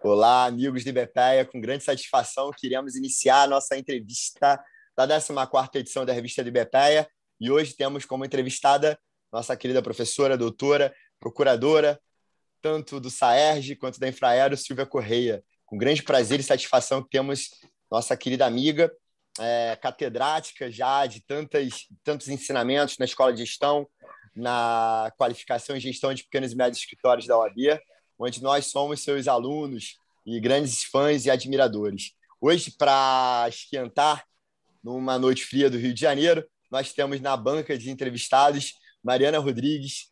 Olá, amigos do IBPEA, com grande satisfação queremos iniciar a nossa entrevista da 14ª edição da revista do IBPEA e hoje temos como entrevistada nossa querida professora, doutora, procuradora, tanto do SAERJ quanto da Infraero, Silvia Correia. Com grande prazer e satisfação que temos nossa querida amiga, catedrática já de tantos ensinamentos na Escola de Gestão, na qualificação em Gestão de Pequenos e Médios Escritórios da OAB, onde nós somos seus alunos e grandes fãs e admiradores. Hoje, para esquentar, numa noite fria do Rio de Janeiro, nós temos na banca de entrevistados Mariana Rodrigues,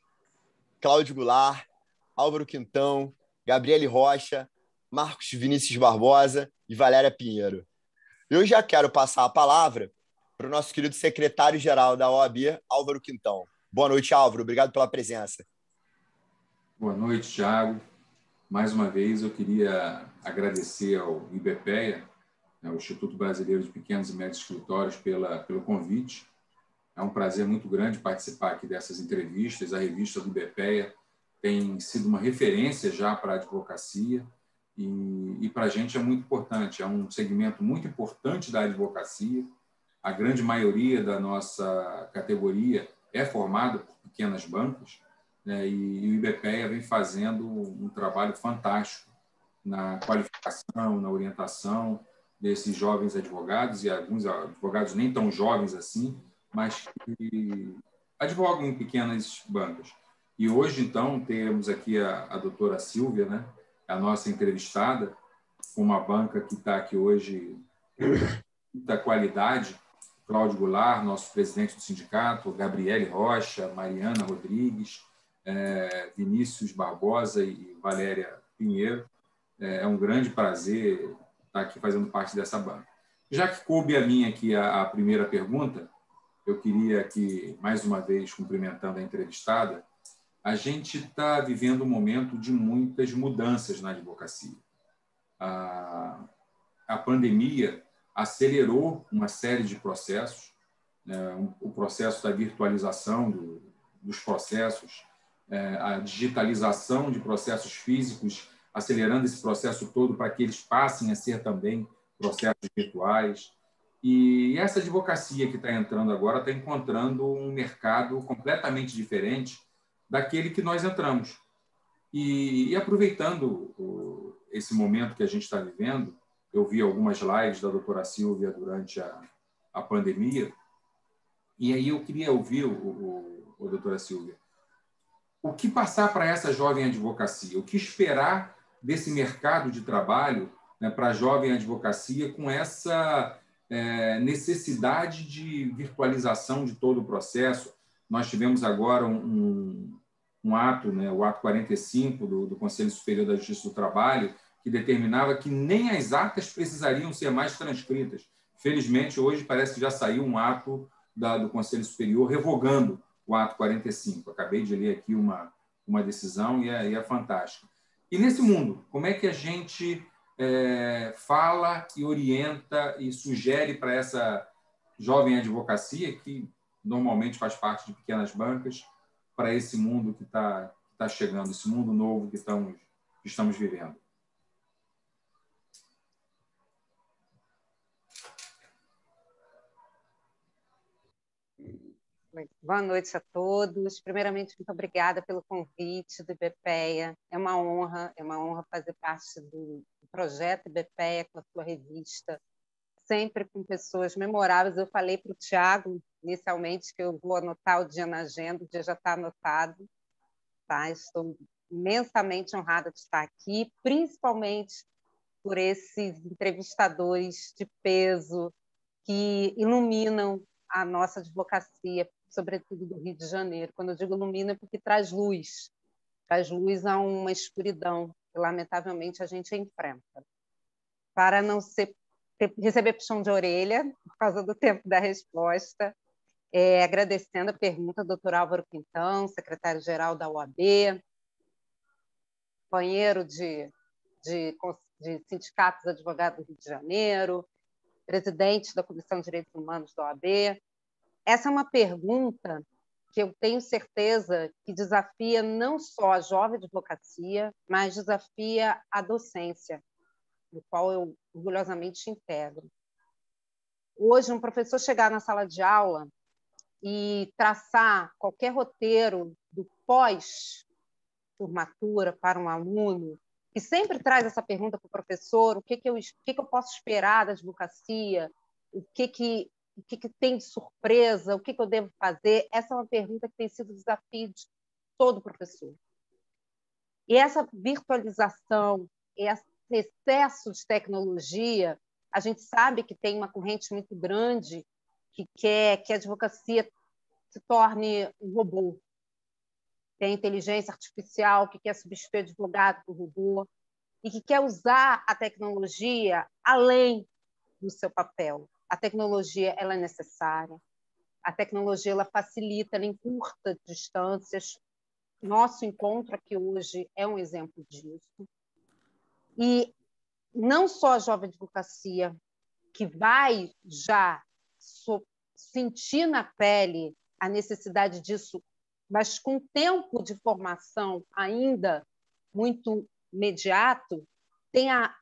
Cláudio Goulart, Álvaro Quintão, Gabriele Rocha, Marcos Vinícius Barbosa e Valéria Pinheiro. Eu já quero passar a palavra para o nosso querido secretário-geral da OAB, Álvaro Quintão. Boa noite, Álvaro. Obrigado pela presença. Boa noite, Thiago. Mais uma vez, eu queria agradecer ao IBPEA, o Instituto Brasileiro de Pequenos e Médios Escritórios, pelo convite. É um prazer muito grande participar aqui dessas entrevistas. A revista do IBPEA tem sido uma referência já para a advocacia e para a gente é muito importante. É um segmento muito importante da advocacia. A grande maioria da nossa categoria é formada por pequenas bancas, né? E o IBPEA vem fazendo um trabalho fantástico na qualificação, na orientação desses jovens advogados e alguns advogados nem tão jovens assim, mas que advogam em pequenas bancas. E hoje, então, temos aqui a doutora Silvia, né, a nossa entrevistada, uma banca que está aqui hoje da qualidade, Cláudio Goulart, nosso presidente do sindicato, Gabriele Rocha, Mariana Rodrigues, Vinícius Barbosa e Valéria Pinheiro. É um grande prazer estar aqui fazendo parte dessa banca. Já que coube a mim aqui a primeira pergunta, eu queria aqui, mais uma vez, cumprimentando a entrevistada, a gente está vivendo um momento de muitas mudanças na advocacia. A pandemia acelerou uma série de processos, o processo da virtualização dos processos, a digitalização de processos físicos, acelerando esse processo todo para que eles passem a ser também processos virtuais. E essa advocacia que está entrando agora está encontrando um mercado completamente diferente daquele que nós entramos. E aproveitando esse momento que a gente está vivendo, eu vi algumas lives da doutora Silvia durante a pandemia, e aí eu queria ouvir a doutora Silvia. O que passar para essa jovem advocacia? O que esperar desse mercado de trabalho, né, para a jovem advocacia com essa necessidade de virtualização de todo o processo? Nós tivemos agora um ato, né, o ato 45 do Conselho Superior da Justiça do Trabalho, que determinava que nem as atas precisariam ser mais transcritas. Felizmente, hoje parece que já saiu um ato do Conselho Superior revogando o ato 45. Acabei de ler aqui uma decisão e é fantástica. E nesse mundo, como é que a gente fala e orienta e sugere para essa jovem advocacia, que normalmente faz parte de pequenas bancas, para esse mundo que está chegando, esse mundo novo que estamos vivendo? Boa noite a todos. Primeiramente, muito obrigada pelo convite do IBPEA. É uma honra fazer parte do projeto IBPEA com a sua revista, sempre com pessoas memoráveis. Eu falei para o Thiago, inicialmente, que eu vou anotar o dia na agenda, o dia já está anotado. Tá? Estou imensamente honrada de estar aqui, principalmente por esses entrevistadores de peso que iluminam a nossa advocacia, sobretudo do Rio de Janeiro. Quando eu digo ilumina, é porque traz luz a uma escuridão que, lamentavelmente, a gente enfrenta. Para não receber puxão de orelha, por causa do tempo da resposta, agradecendo a pergunta do Dr. Álvaro Quintão, secretário-geral da OAB, companheiro de sindicatos advogados do Rio de Janeiro, presidente da Comissão de Direitos Humanos da OAB. Essa é uma pergunta que eu tenho certeza que desafia não só a jovem advocacia, mas desafia a docência, do qual eu orgulhosamente integro. Hoje, um professor chegar na sala de aula e traçar qualquer roteiro do pós-formatura para um aluno, que sempre traz essa pergunta para o professor: o que eu posso esperar da advocacia, o que tem de surpresa, o que eu devo fazer? Essa é uma pergunta que tem sido o desafio de todo professor. E essa virtualização, esse excesso de tecnologia, a gente sabe que tem uma corrente muito grande que quer que a advocacia se torne um robô. Tem inteligência artificial que quer substituir advogado por robô e que quer usar a tecnologia além do seu papel. A tecnologia ela é necessária, a tecnologia ela facilita, ela encurta distâncias. Nosso encontro aqui hoje é um exemplo disso. E não só a jovem advocacia, que vai já sentir na pele a necessidade disso, mas com tempo de formação ainda muito imediato, tem a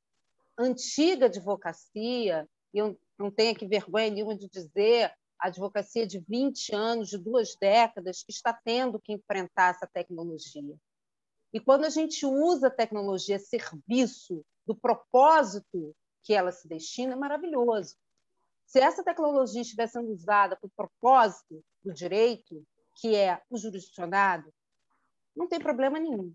antiga advocacia, e eu não tenho aqui vergonha nenhuma de dizer, a advocacia de 20 anos, de 2 décadas, que está tendo que enfrentar essa tecnologia. E quando a gente usa a tecnologia a serviço do propósito que ela se destina, é maravilhoso. Se essa tecnologia estiver sendo usada para o propósito do direito, que é o jurisdicionado, não tem problema nenhum.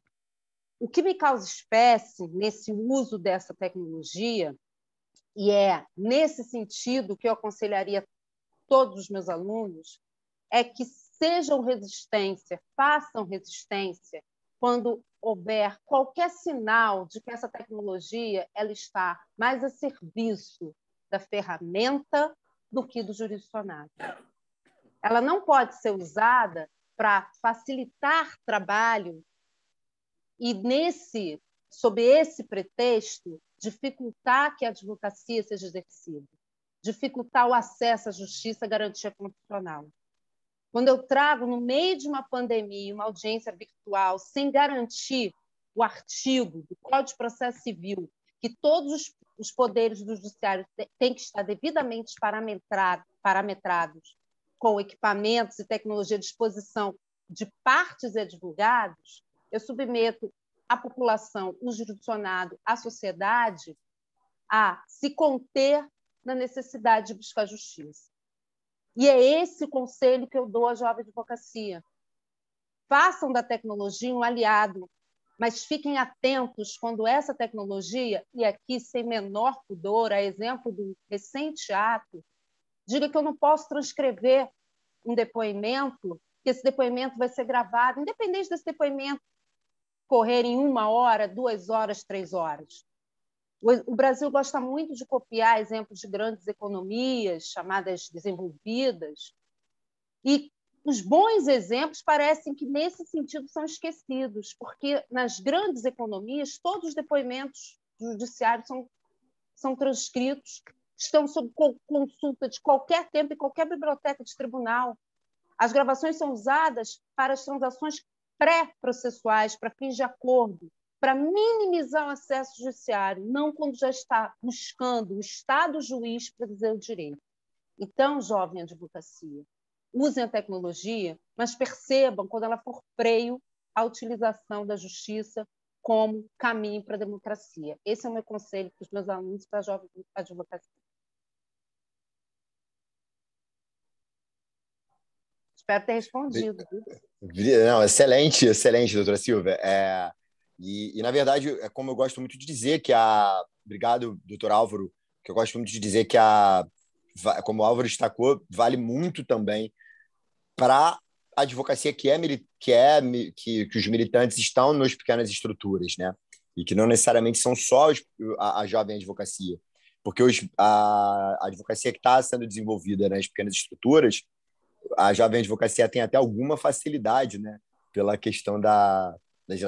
O que me causa espécie nesse uso dessa tecnologia, e é nesse sentido que eu aconselharia todos os meus alunos, é que sejam resistência, façam resistência quando houver qualquer sinal de que essa tecnologia ela está mais a serviço da ferramenta do que do jurisdicionado. Ela não pode ser usada para facilitar trabalho e, sob esse pretexto, dificultar que a advocacia seja exercida, dificultar o acesso à justiça, à garantia constitucional. Quando eu trago, no meio de uma pandemia, uma audiência virtual, sem garantir o artigo do Código de Processo Civil, que todos os poderes do judiciário têm que estar devidamente parametrados com equipamentos e tecnologia à disposição de partes e advogados, eu submeto a população, o jurisdicionado, a sociedade a se conter na necessidade de buscar justiça. E é esse o conselho que eu dou à jovem advocacia. Façam da tecnologia um aliado, mas fiquem atentos quando essa tecnologia, e aqui sem menor pudor, a exemplo do recente ato, diga que eu não posso transcrever um depoimento, que esse depoimento vai ser gravado, independente desse depoimento correr em 1 hora, 2 horas, 3 horas. O Brasil gosta muito de copiar exemplos de grandes economias, chamadas desenvolvidas, e os bons exemplos parecem que, nesse sentido, são esquecidos, porque nas grandes economias, todos os depoimentos judiciários são transcritos, estão sob consulta de qualquer tempo e qualquer biblioteca de tribunal. As gravações são usadas para as transações pré-processuais, para fins de acordo, para minimizar o acesso judiciário, não quando já está buscando o Estado juiz para dizer o direito. Então, jovem advocacia, usem a tecnologia, mas percebam, quando ela for freio, a utilização da justiça como caminho para a democracia. Esse é o meu conselho para os meus alunos para a jovem advocacia. Espero ter respondido. Não, excelente, excelente, doutora Silvia. Na verdade, é como eu gosto muito de dizer que Obrigado, doutor Álvaro, que eu gosto muito de dizer que como o Álvaro destacou, vale muito também para a advocacia que os militantes estão nas pequenas estruturas, né? E que não necessariamente são só a jovem advocacia, porque a advocacia que está sendo desenvolvida nas pequenas estruturas, a jovem advocacia tem até alguma facilidade, né? Pela questão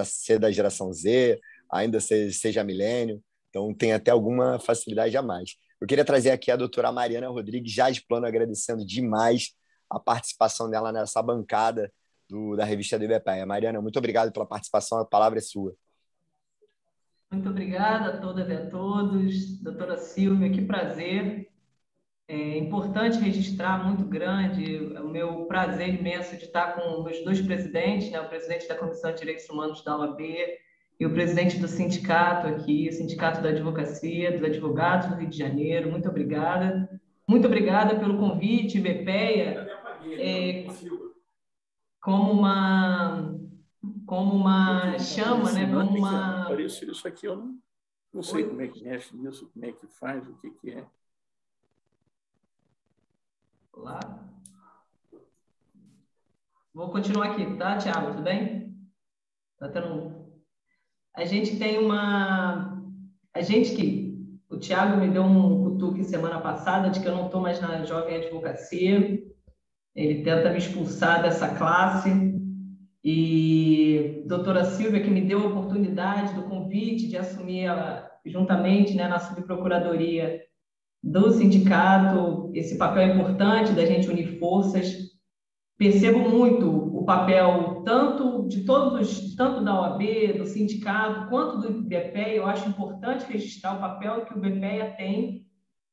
ser da geração Z, ainda seja milênio, então tem até alguma facilidade a mais. Eu queria trazer aqui a doutora Mariana Rodrigues, já de plano, agradecendo demais a participação dela nessa bancada da revista do IBPEA. Mariana, muito obrigado pela participação, a palavra é sua. Muito obrigada a todas e a todos. Doutora Silvia, que prazer. É importante registrar, muito grande, o meu prazer imenso de estar com meus dois presidentes, né? O presidente da Comissão de Direitos Humanos da OAB e o presidente do sindicato aqui, o Sindicato da Advocacia, dos Advogados do Rio de Janeiro. Muito obrigada. Muito obrigada pelo convite, IBPEA, como uma chama, né? Como uma... Isso aqui eu não sei como é que mexe nisso, como é que faz, o que é. Lá. Vou continuar aqui, tá, Thiago? Tudo bem? Tá tendo... A gente tem uma... O Thiago me deu um cutuque semana passada de que eu não estou mais na Jovem Advocacia. Ele tenta me expulsar dessa classe. E a doutora Silvia, que me deu a oportunidade do convite de assumir juntamente, né, na subprocuradoria do sindicato, esse papel importante da gente unir forças. Percebo muito o papel tanto da OAB, do sindicato, quanto do IBPEA. Eu acho importante registrar o papel que o IBPEA tem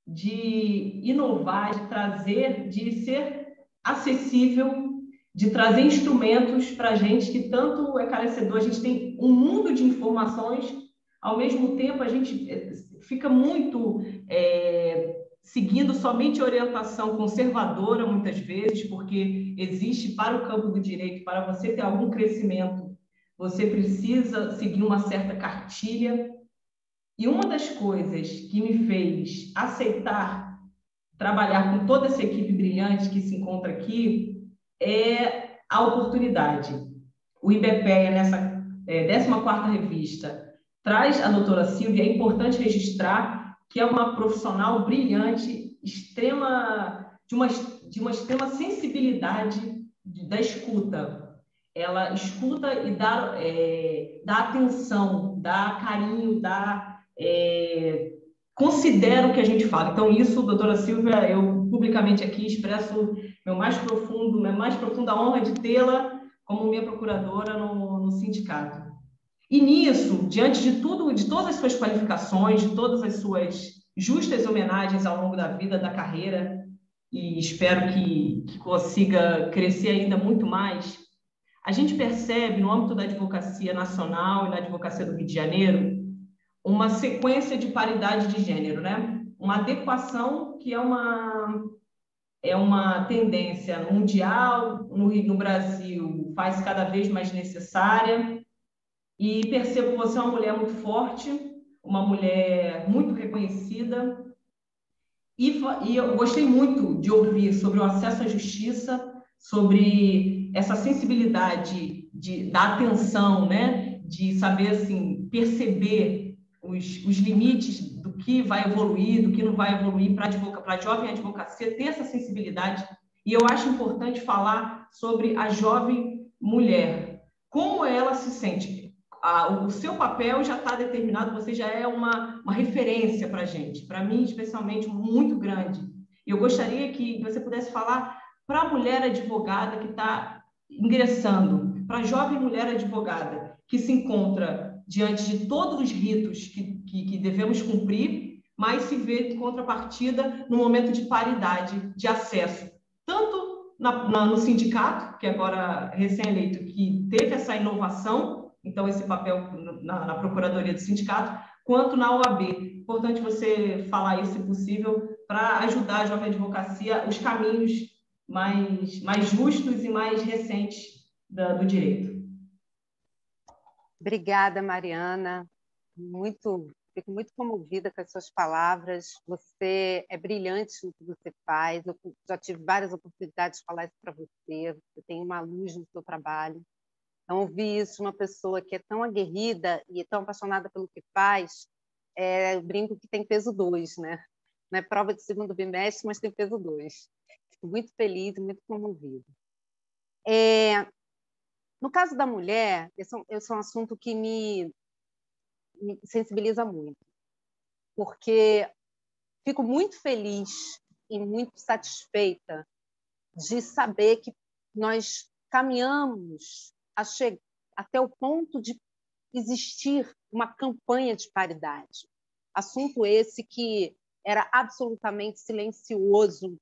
de inovar, de trazer, de ser acessível, de trazer instrumentos para a gente que tanto é carecedor. A gente tem um mundo de informações, ao mesmo tempo a gente fica muito seguindo somente orientação conservadora, muitas vezes, porque existe para o campo do direito, para você ter algum crescimento, você precisa seguir uma certa cartilha. E uma das coisas que me fez aceitar trabalhar com toda essa equipe brilhante que se encontra aqui é a oportunidade. O IBPEA, nessa 14ª revista, traz a doutora Silvia. É importante registrar que é uma profissional brilhante, de uma extrema sensibilidade da escuta. Ela escuta e dá atenção, dá carinho, considera o que a gente fala. Então, isso, doutora Silvia, eu publicamente aqui expresso minha mais profunda honra de tê-la como minha procuradora no sindicato. E nisso, diante de tudo, de todas as suas qualificações, de todas as suas justas homenagens ao longo da vida, da carreira, e espero que consiga crescer ainda muito mais, a gente percebe, no âmbito da advocacia nacional e na advocacia do Rio de Janeiro, uma sequência de paridade de gênero, né? Uma adequação que é uma tendência mundial, no Brasil faz cada vez mais necessária. E percebo que você é uma mulher muito forte, uma mulher muito reconhecida. E eu gostei muito de ouvir sobre o acesso à justiça, sobre essa sensibilidade da atenção, né? De saber assim, perceber os limites do que vai evoluir, do que não vai evoluir para a jovem advocacia, ter essa sensibilidade. E eu acho importante falar sobre a jovem mulher, como ela se sente. O seu papel já está determinado, você já é uma referência para a gente, para mim especialmente, muito grande. Eu gostaria que você pudesse falar para a mulher advogada que está ingressando, para a jovem mulher advogada que se encontra diante de todos os ritos que devemos cumprir, mas se vê em contrapartida no momento de paridade de acesso, tanto no sindicato, que agora recém-eleito, que teve essa inovação, então esse papel na Procuradoria do Sindicato, quanto na OAB. Importante você falar isso, se possível, para ajudar a jovem advocacia os caminhos mais justos e mais recentes do direito. Obrigada, Mariana. Fico muito comovida com as suas palavras. Você é brilhante no que você faz. Eu já tive várias oportunidades de falar isso para você. Você tem uma luz no seu trabalho. Então, ouvir isso de uma pessoa que é tão aguerrida e tão apaixonada pelo que faz, eu brinco que tem peso 2, né? Não é prova de segundo bimestre, mas tem peso 2. Fico muito feliz e muito comovida. No caso da mulher, esse é um assunto que me sensibiliza muito, porque fico muito feliz e muito satisfeita de saber que nós caminhamos até o ponto de existir uma campanha de paridade. Assunto esse que era absolutamente silencioso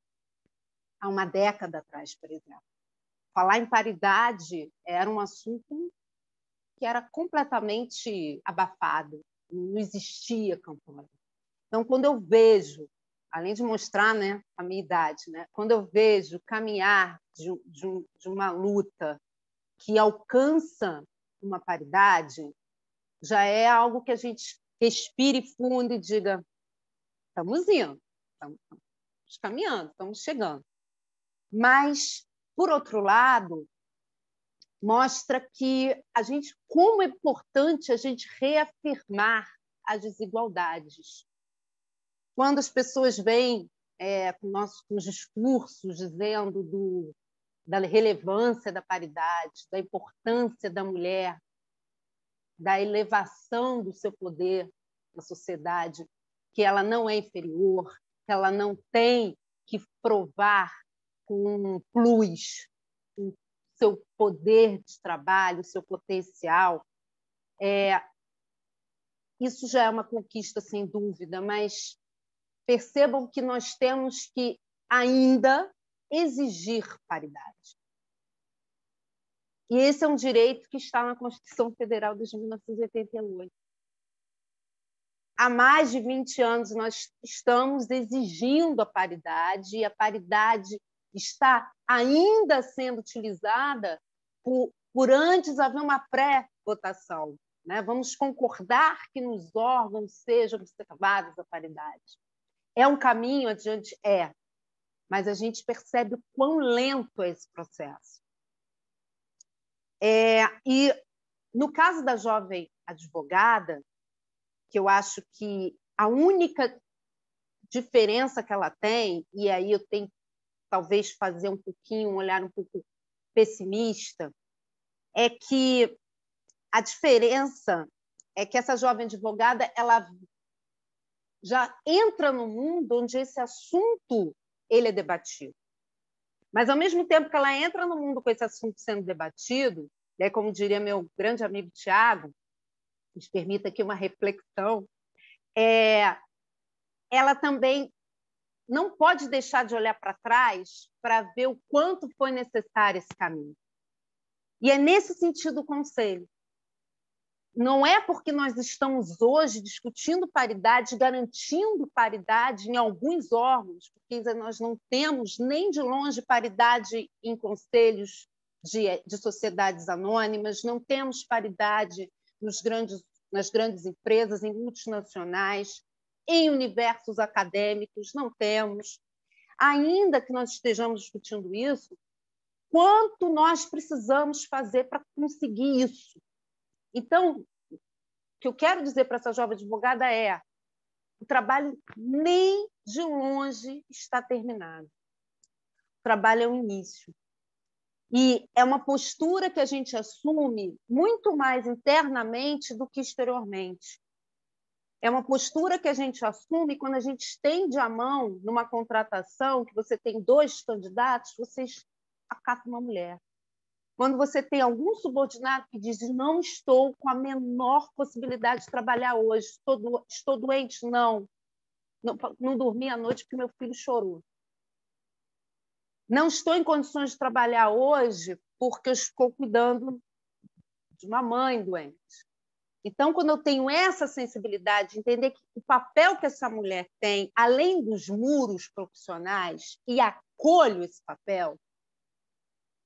há uma década atrás, por exemplo. Falar em paridade era um assunto que era completamente abafado, não existia campanha. Então, quando eu vejo, além de mostrar, né, a minha idade, né, quando eu vejo caminhar de uma luta que alcança uma paridade, já é algo que a gente respire fundo e diga: estamos indo, estamos caminhando, estamos chegando. Mas, por outro lado, mostra que como é importante a gente reafirmar as desigualdades. Quando as pessoas vêm com os discursos dizendo da relevância da paridade, da importância da mulher, da elevação do seu poder na sociedade, que ela não é inferior, que ela não tem que provar com um plus o seu poder de trabalho, o seu potencial. Isso já é uma conquista, sem dúvida, mas percebam que nós temos que ainda exigir paridade. E esse é um direito que está na Constituição Federal de 1988. Há mais de 20 anos nós estamos exigindo a paridade, e a paridade está ainda sendo utilizada por antes haver uma pré-votação. Né? Vamos concordar que nos órgãos sejam observadas a paridade. É um caminho adiante? É, mas a gente percebe o quão lento é esse processo. E no caso da jovem advogada, que eu acho que a única diferença que ela tem, e aí eu tenho que talvez fazer um olhar um pouco pessimista, é que a diferença é que essa jovem advogada ela já entra no mundo onde esse assunto ele é debatido. Mas, ao mesmo tempo que ela entra no mundo com esse assunto sendo debatido, né, como diria meu grande amigo Tiago, nos permita aqui uma reflexão, ela também não pode deixar de olhar para trás para ver o quanto foi necessário esse caminho. E é nesse sentido o conselho. Não é porque nós estamos hoje discutindo paridade, garantindo paridade em alguns órgãos, porque nós não temos nem de longe paridade em conselhos de sociedades anônimas, não temos paridade nas grandes empresas, em multinacionais, em universos acadêmicos, não temos. Ainda que nós estejamos discutindo isso, quanto nós precisamos fazer para conseguir isso? Então, o que eu quero dizer para essa jovem advogada é: o trabalho nem de longe está terminado. O trabalho é o início. E é uma postura que a gente assume muito mais internamente do que exteriormente. É uma postura que a gente assume quando a gente estende a mão numa contratação, que você tem 2 candidatos, vocês acatam uma mulher. Quando você tem algum subordinado que diz: não estou com a menor possibilidade de trabalhar hoje, estou doente, não dormi à noite porque meu filho chorou. Não estou em condições de trabalhar hoje porque eu estou cuidando de uma mãe doente. Então, quando eu tenho essa sensibilidade de entender que o papel que essa mulher tem, além dos muros profissionais, e acolho esse papel,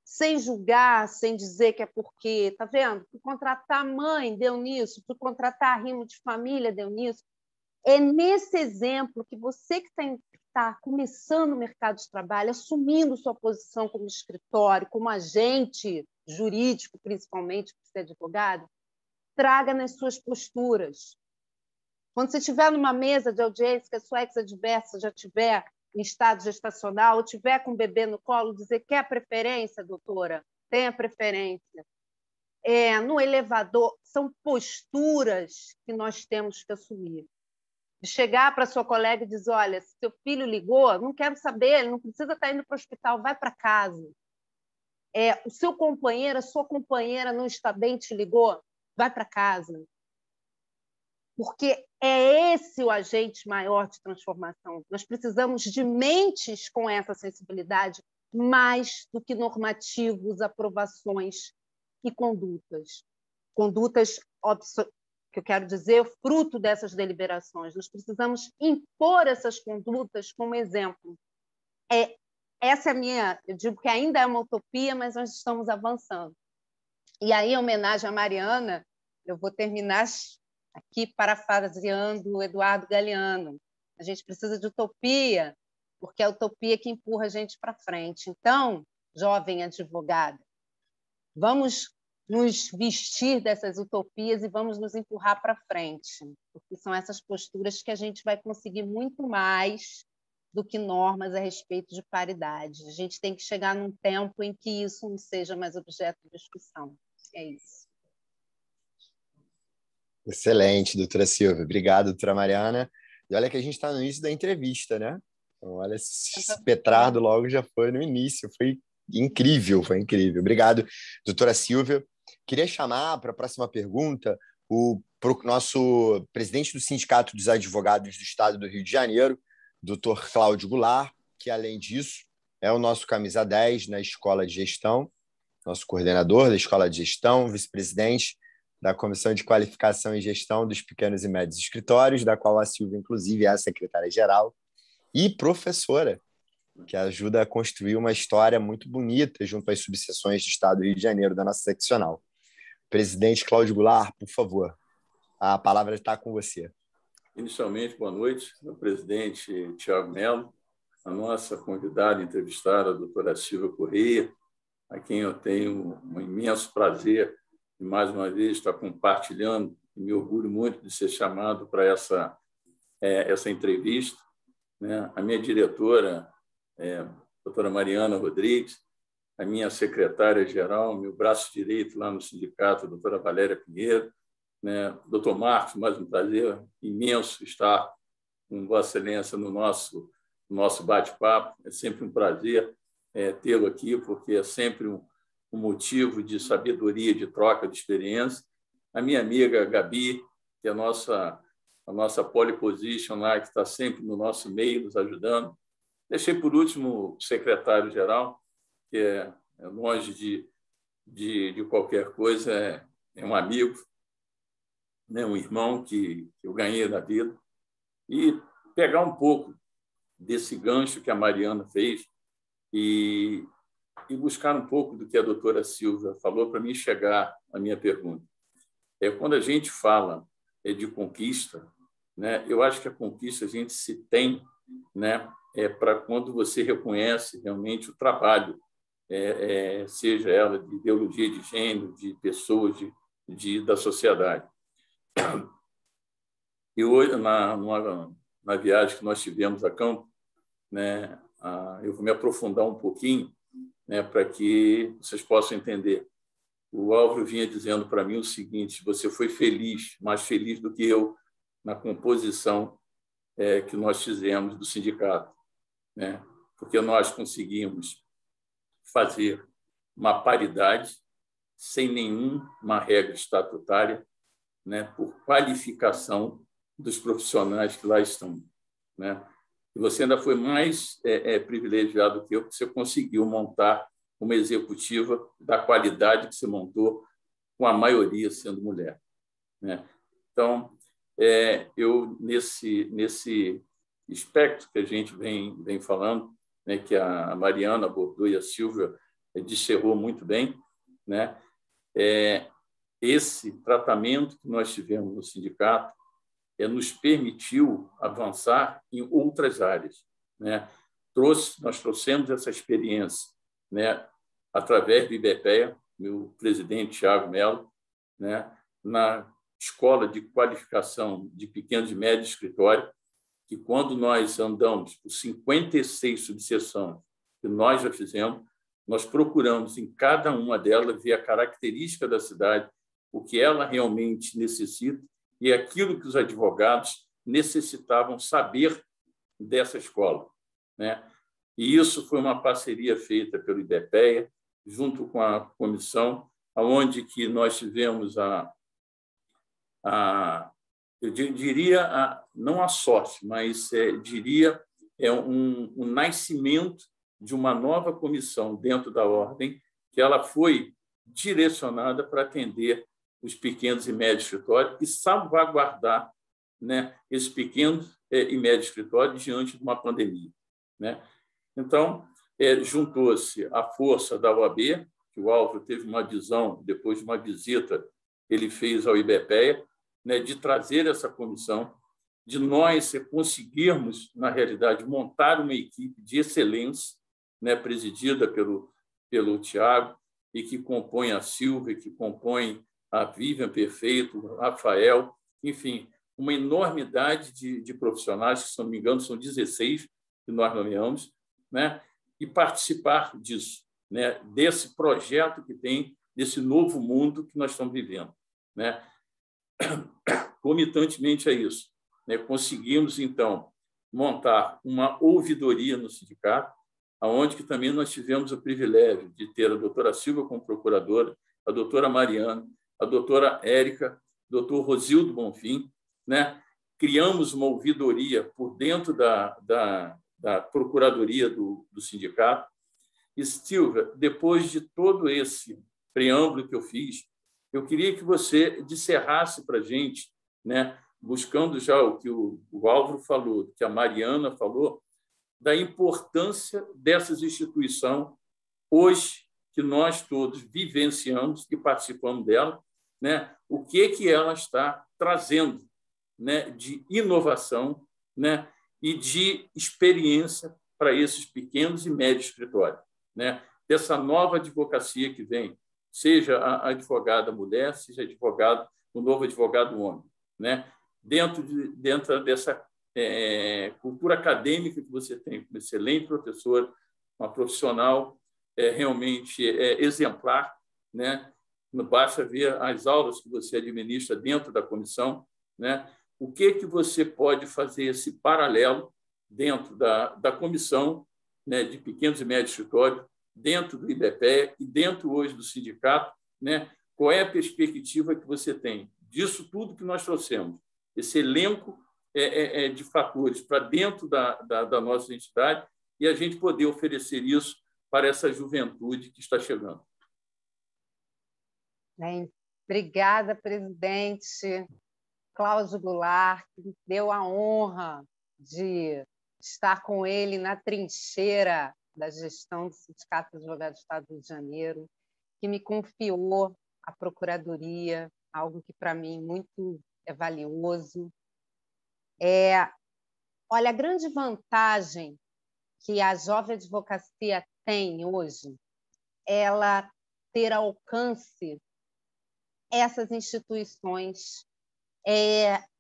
sem julgar, sem dizer que é porque, tá vendo? Por contratar a mãe deu nisso, por contratar arrimo de família deu nisso. É nesse exemplo que você que está começando o mercado de trabalho, assumindo sua posição como escritório, como agente jurídico, principalmente, por ser advogado, traga nas suas posturas. Quando você estiver numa mesa de audiência que a sua ex-adversa já estiver em estado gestacional, ou tiver com o bebê no colo, dizer: quer preferência, doutora? Tenha preferência. No elevador, são posturas que nós temos que assumir. de chegar para sua colega e dizer, olha, se seu filho ligou, não quero saber, ele não precisa estar indo para o hospital, vai para casa. O seu companheiro, a sua companheira não está bem, te ligou, vai para casa. Porque é esse o agente maior de transformação. Nós precisamos de mentes com essa sensibilidade mais do que normativos, aprovações e condutas. Condutas, que eu quero dizer, fruto dessas deliberações. Nós precisamos impor essas condutas como exemplo. Essa é a minha... Eu digo que ainda é uma utopia, mas nós estamos avançando. E aí, em homenagem à Mariana, eu vou terminar aqui parafraseando o Eduardo Galeano. A gente precisa de utopia, porque é a utopia que empurra a gente para frente. Então, jovem advogada, vamos nos vestir dessas utopias e vamos nos empurrar para frente, porque são essas posturas que a gente vai conseguir muito mais do que normas a respeito de paridade. A gente tem que chegar num tempo em que isso não seja mais objeto de discussão. É isso. Excelente, doutora Silvia. Obrigado, doutora Mariana. E olha que a gente está no início da entrevista, né? Então, olha, esse petardo logo já foi no início. Foi incrível, foi incrível. Obrigado, doutora Silvia. Queria chamar para a próxima pergunta o nosso presidente do Sindicato dos Advogados do Estado do Rio de Janeiro, doutor Cláudio Goulart, que, além disso, é o nosso camisa 10 na Escola de Gestão, nosso coordenador da Escola de Gestão, vice-presidente da Comissão de Qualificação e Gestão dos Pequenos e Médios Escritórios, da qual a Silvia, inclusive, é a secretária-geral, e professora, que ajuda a construir uma história muito bonita junto às subseções do Estado do Rio de Janeiro da nossa seccional. Presidente Cláudio Goulart, por favor, a palavra está com você. Inicialmente, boa noite, meu presidente Tiago Mello, a nossa convidada entrevistada, a doutora Silvia Correia, a quem eu tenho um imenso prazer de, mais uma vez, estar compartilhando, e me orgulho muito de ser chamado para essa entrevista, né? A minha diretora, doutora Mariana Rodrigues, a minha secretária-geral, meu braço direito lá no sindicato, a doutora Valéria Pinheiro, né? Doutor Marcos, mais um prazer imenso estar com Vossa Excelência no nosso bate-papo. É sempre um prazer tê-lo aqui, porque é sempre um motivo de sabedoria, de troca de experiência. A minha amiga Gabi, que é a nossa pole position lá, que está sempre no nosso meio, nos ajudando. Deixei, por último, o secretário-geral, que é longe de qualquer coisa, é um amigo, né, um irmão que eu ganhei na vida. E pegar um pouco desse gancho que a Mariana fez e buscar um pouco do que a doutora Silvia falou para mim chegar à minha pergunta. Quando a gente fala de conquista, né, eu acho que a conquista a gente se tem, né, para quando você reconhece realmente o trabalho, seja ela de ideologia de gênero, de pessoas, da sociedade. E hoje, na viagem que nós tivemos a campo, né, eu vou me aprofundar um pouquinho, né, para que vocês possam entender. O Álvaro vinha dizendo para mim o seguinte: você foi feliz, mais feliz do que eu, na composição que nós fizemos do sindicato, né, porque nós conseguimos fazer uma paridade sem nenhuma regra estatutária, né, por qualificação dos profissionais que lá estão, né? E você ainda foi mais privilegiado que eu, porque você conseguiu montar uma executiva da qualidade que você montou, com a maioria sendo mulher, né? Então, eu, nesse aspecto que a gente vem falando, né, que a Mariana abordou e a Silvia discerrou muito bem, né, esse tratamento que nós tivemos no sindicato nos permitiu avançar em outras áreas, né? Nós trouxemos essa experiência, né, através do IBPEA, meu presidente Tiago Mello, né, na Escola de Qualificação de Pequenos e Médios Escritórios, que, quando nós andamos por 56 subseções que nós já fizemos, nós procuramos em cada uma delas ver a característica da cidade, o que ela realmente necessita, e aquilo que os advogados necessitavam saber dessa escola, né? E isso foi uma parceria feita pelo IBPEA, junto com a comissão, onde que nós tivemos eu diria, não a sorte, mas diria um nascimento de uma nova comissão dentro da ordem, que ela foi direcionada para atender os pequenos e médios escritórios e salvaguardar, né, esses pequenos e médios escritórios diante de uma pandemia, né? Então, juntou-se a força da OAB, que o Álvaro teve uma visão, depois de uma visita ele fez ao IBPEA, né, de trazer essa comissão, de nós conseguirmos, na realidade, montar uma equipe de excelência, né, presidida pelo Tiago, e que compõe a Silvia, que compõe a Vivian Perfeito, o Rafael, enfim, uma enormidade de profissionais, que, se não me engano, são 16 que nós nomeamos, né, e participar disso, né, desse projeto que tem, desse novo mundo que nós estamos vivendo, né? Comitantemente a isso, né, conseguimos, então, montar uma ouvidoria no sindicato, onde que também nós tivemos o privilégio de ter a doutora Silvia como procuradora, a doutora Mariana, a doutora Érica, o doutor Rosildo Bonfim, né? Criamos uma ouvidoria por dentro da procuradoria do sindicato. E, Silvia, depois de todo esse preâmbulo que eu fiz, eu queria que você descerrasse para a gente, né, buscando já o que o Álvaro falou, que a Mariana falou, da importância dessas instituições hoje, que nós todos vivenciamos e participamos dela, né, o que ela está trazendo, né, de inovação, né, e de experiência para esses pequenos e médios escritórios, né, dessa nova advocacia que vem, seja a advogada mulher, seja o novo advogado homem, né, dentro dessa cultura acadêmica que você tem, uma excelente professora, uma profissional realmente exemplar, né? Não basta ver as aulas que você administra dentro da comissão, né? O que você pode fazer esse paralelo dentro da comissão, né, de pequenos e médios escritórios, dentro do IBPEA e dentro hoje do sindicato, né? Qual é a perspectiva que você tem disso tudo que nós trouxemos, esse elenco de fatores para dentro da nossa entidade e a gente poder oferecer isso para essa juventude que está chegando. Bem, obrigada, presidente Cláudio Goulart, que me deu a honra de estar com ele na trincheira da gestão do Sindicato dos Advogados do Estado do Rio de Janeiro, que me confiou a procuradoria, algo que, para mim, muito é valioso. Olha, a grande vantagem que a jovem advocacia tem hoje é ela ter alcance essas instituições,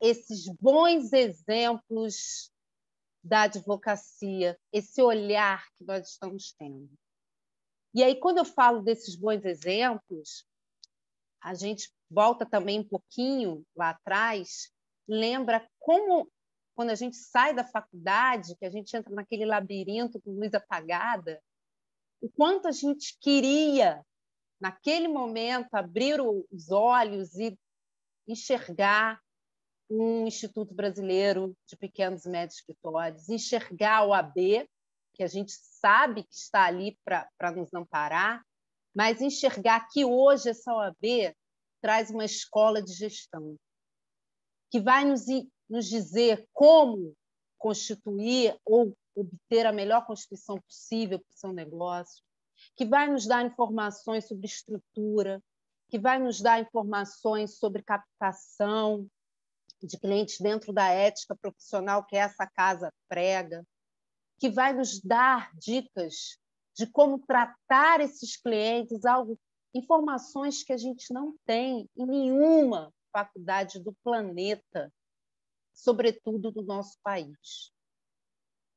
esses bons exemplos da advocacia, esse olhar que nós estamos tendo. E aí, quando eu falo desses bons exemplos, a gente volta também um pouquinho lá atrás, lembra como, quando a gente sai da faculdade, que a gente entra naquele labirinto com luz apagada, o quanto a gente queria, naquele momento, abrir os olhos e enxergar um Instituto Brasileiro de Pequenos e Médios Escritórios, enxergar a OAB, que a gente sabe que está ali para nos amparar, mas enxergar que hoje essa OAB traz uma escola de gestão, que vai nos dizer como constituir ou obter a melhor constituição possível para o seu negócio, que vai nos dar informações sobre estrutura, que vai nos dar informações sobre captação de clientes dentro da ética profissional que essa casa prega, que vai nos dar dicas de como tratar esses clientes, informações que a gente não tem em nenhuma faculdade do planeta, sobretudo do nosso país.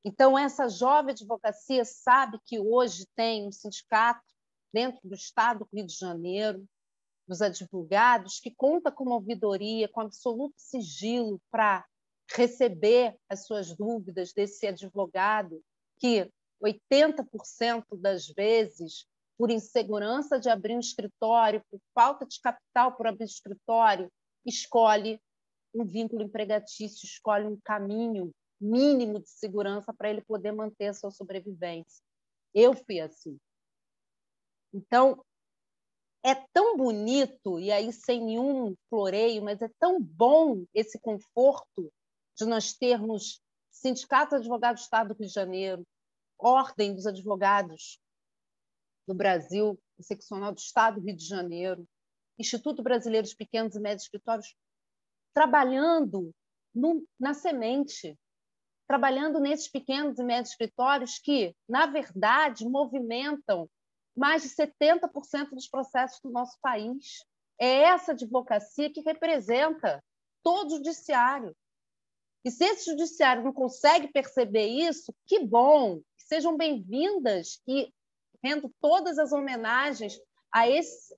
Então, essa jovem advocacia sabe que hoje tem um sindicato dentro do Estado do Rio de Janeiro, dos advogados, que conta com uma ouvidoria, com absoluto sigilo para receber as suas dúvidas desse advogado que 80% das vezes, por insegurança de abrir um escritório, por falta de capital para abrir escritório, escolhe um vínculo empregatício, escolhe um caminho mínimo de segurança para ele poder manter a sua sobrevivência. Eu fui assim. Então, é tão bonito, e aí sem nenhum floreio, mas é tão bom esse conforto de nós termos Sindicato de Advogados do Estado do Rio de Janeiro, Ordem dos Advogados do Brasil, Seccional do Estado do Rio de Janeiro, Instituto Brasileiro de Pequenos e Médios Escritórios, trabalhando na semente, trabalhando nesses pequenos e médios escritórios que, na verdade, movimentam mais de 70% dos processos do nosso país. É essa advocacia que representa todo o judiciário. E se esse judiciário não consegue perceber isso, que bom, que sejam bem-vindas e rendo todas as homenagens a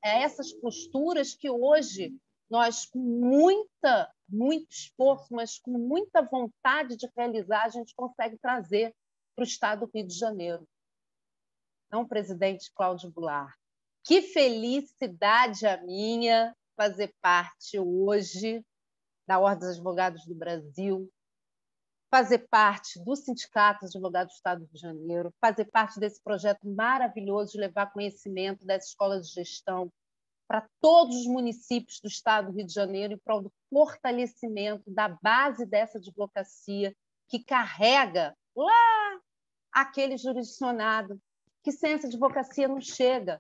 essas posturas que hoje nós, com muito esforço, mas com muita vontade de realizar, a gente consegue trazer para o Estado do Rio de Janeiro. Então, presidente Cláudio Goulart, que felicidade a minha fazer parte hoje da Ordem dos Advogados do Brasil, fazer parte do Sindicato dos Advogados do Estado do Rio de Janeiro, fazer parte desse projeto maravilhoso de levar conhecimento dessa escola de gestão para todos os municípios do Estado do Rio de Janeiro em prol do fortalecimento da base dessa advocacia que carrega lá aquele jurisdicionado, que sem essa advocacia não chega,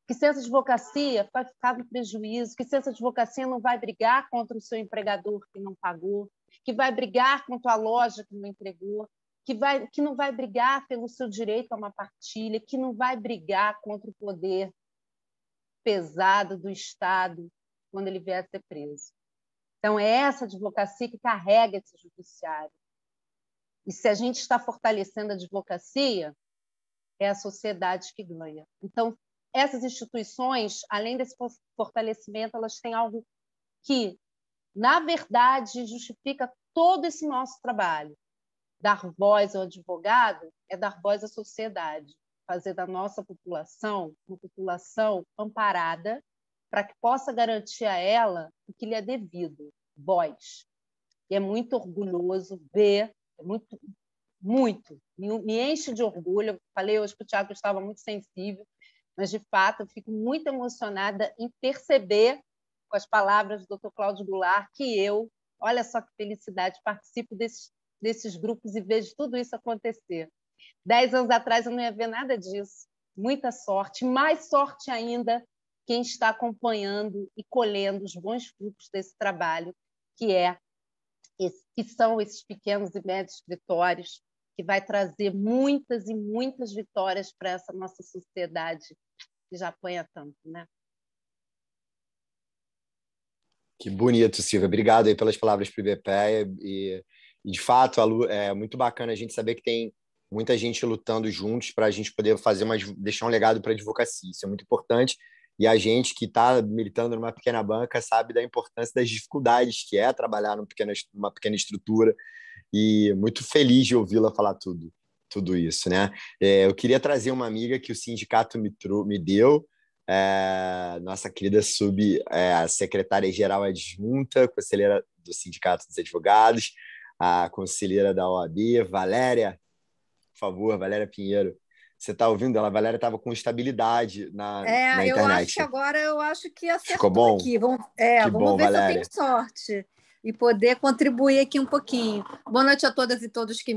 que sem essa advocacia vai ficar no prejuízo, que sem essa advocacia não vai brigar contra o seu empregador que não pagou, que vai brigar contra a loja que não entregou, que não vai brigar pelo seu direito a uma partilha, que não vai brigar contra o poder pesado do Estado quando ele vier a ser preso. Então, é essa advocacia que carrega esse judiciário. E se a gente está fortalecendo a advocacia, é a sociedade que ganha. Então, essas instituições, além desse fortalecimento, elas têm algo que, na verdade, justifica todo esse nosso trabalho. Dar voz ao advogado é dar voz à sociedade, fazer da nossa população uma população amparada para que possa garantir a ela o que lhe é devido, voz. E é muito orgulhoso ver, muito, me enche de orgulho. Eu falei hoje para o Tiago que eu estava muito sensível, mas, de fato, eu fico muito emocionada em perceber, com as palavras do Dr. Cláudio Goulart, que eu, olha só que felicidade, participo desses grupos e vejo tudo isso acontecer. 10 anos atrás eu não ia ver nada disso. Muita sorte, mais sorte ainda quem está acompanhando e colhendo os bons frutos desse trabalho, que são esses pequenos e médios escritórios, que vai trazer muitas e muitas vitórias para essa nossa sociedade que já apanha tanto, né? Que bonito, Silvia. Obrigado aí pelas palavras para o IBPEA. E, de fato, é muito bacana a gente saber que tem muita gente lutando juntos para a gente poder deixar um legado para a advocacia. Isso é muito importante. E a gente que está militando numa pequena banca sabe da importância das dificuldades que é trabalhar numa pequena estrutura. E muito feliz de ouvi-la falar tudo isso, né? Eu queria trazer uma amiga que o sindicato me deu, nossa querida secretária-geral adjunta, conselheira do Sindicato dos Advogados, a conselheira da OAB, Valéria, por favor, Valéria Pinheiro. Você está ouvindo ela? A Valéria estava com estabilidade na internet. Eu acho que agora acertou. Ficou bom? Aqui. Vamos bom, ver Valéria. Se eu tenho sorte e poder contribuir aqui um pouquinho. Boa noite a todas e todos que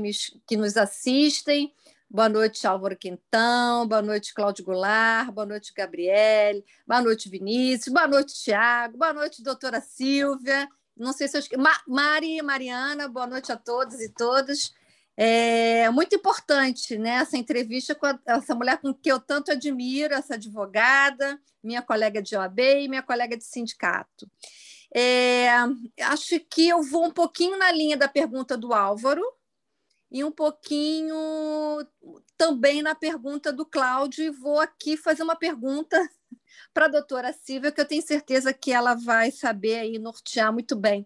nos assistem. Boa noite, Álvaro Quintão. Boa noite, Cláudio Goulart. Boa noite, Gabriele. Boa noite, Vinícius. Boa noite, Tiago. Boa noite, doutora Silvia. Não sei se eu esqueci. Mariana. Boa noite a todos e todas. É muito importante, né, essa entrevista com essa mulher com que eu tanto admiro, essa advogada, minha colega de OAB e minha colega de sindicato. Acho que eu vou um pouquinho na linha da pergunta do Álvaro e um pouquinho também na pergunta do Cláudio, e vou aqui fazer uma pergunta para a doutora Silvia, que eu tenho certeza que ela vai saber aí nortear muito bem.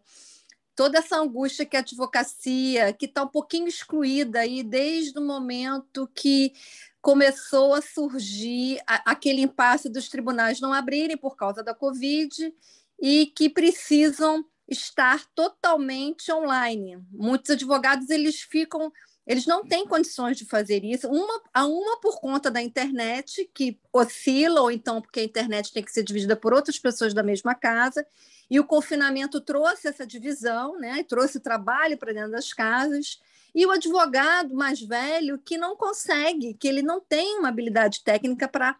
toda essa angústia que a advocacia, que está um pouquinho excluída aí desde o momento que começou a surgir aquele impasse dos tribunais não abrirem por causa da Covid e que precisam estar totalmente online. Muitos advogados eles não têm condições de fazer isso, uma por conta da internet, que oscila, ou então porque a internet tem que ser dividida por outras pessoas da mesma casa, e o confinamento trouxe essa divisão, né? Trouxe trabalho para dentro das casas, e o advogado mais velho que não consegue, que ele não tem uma habilidade técnica para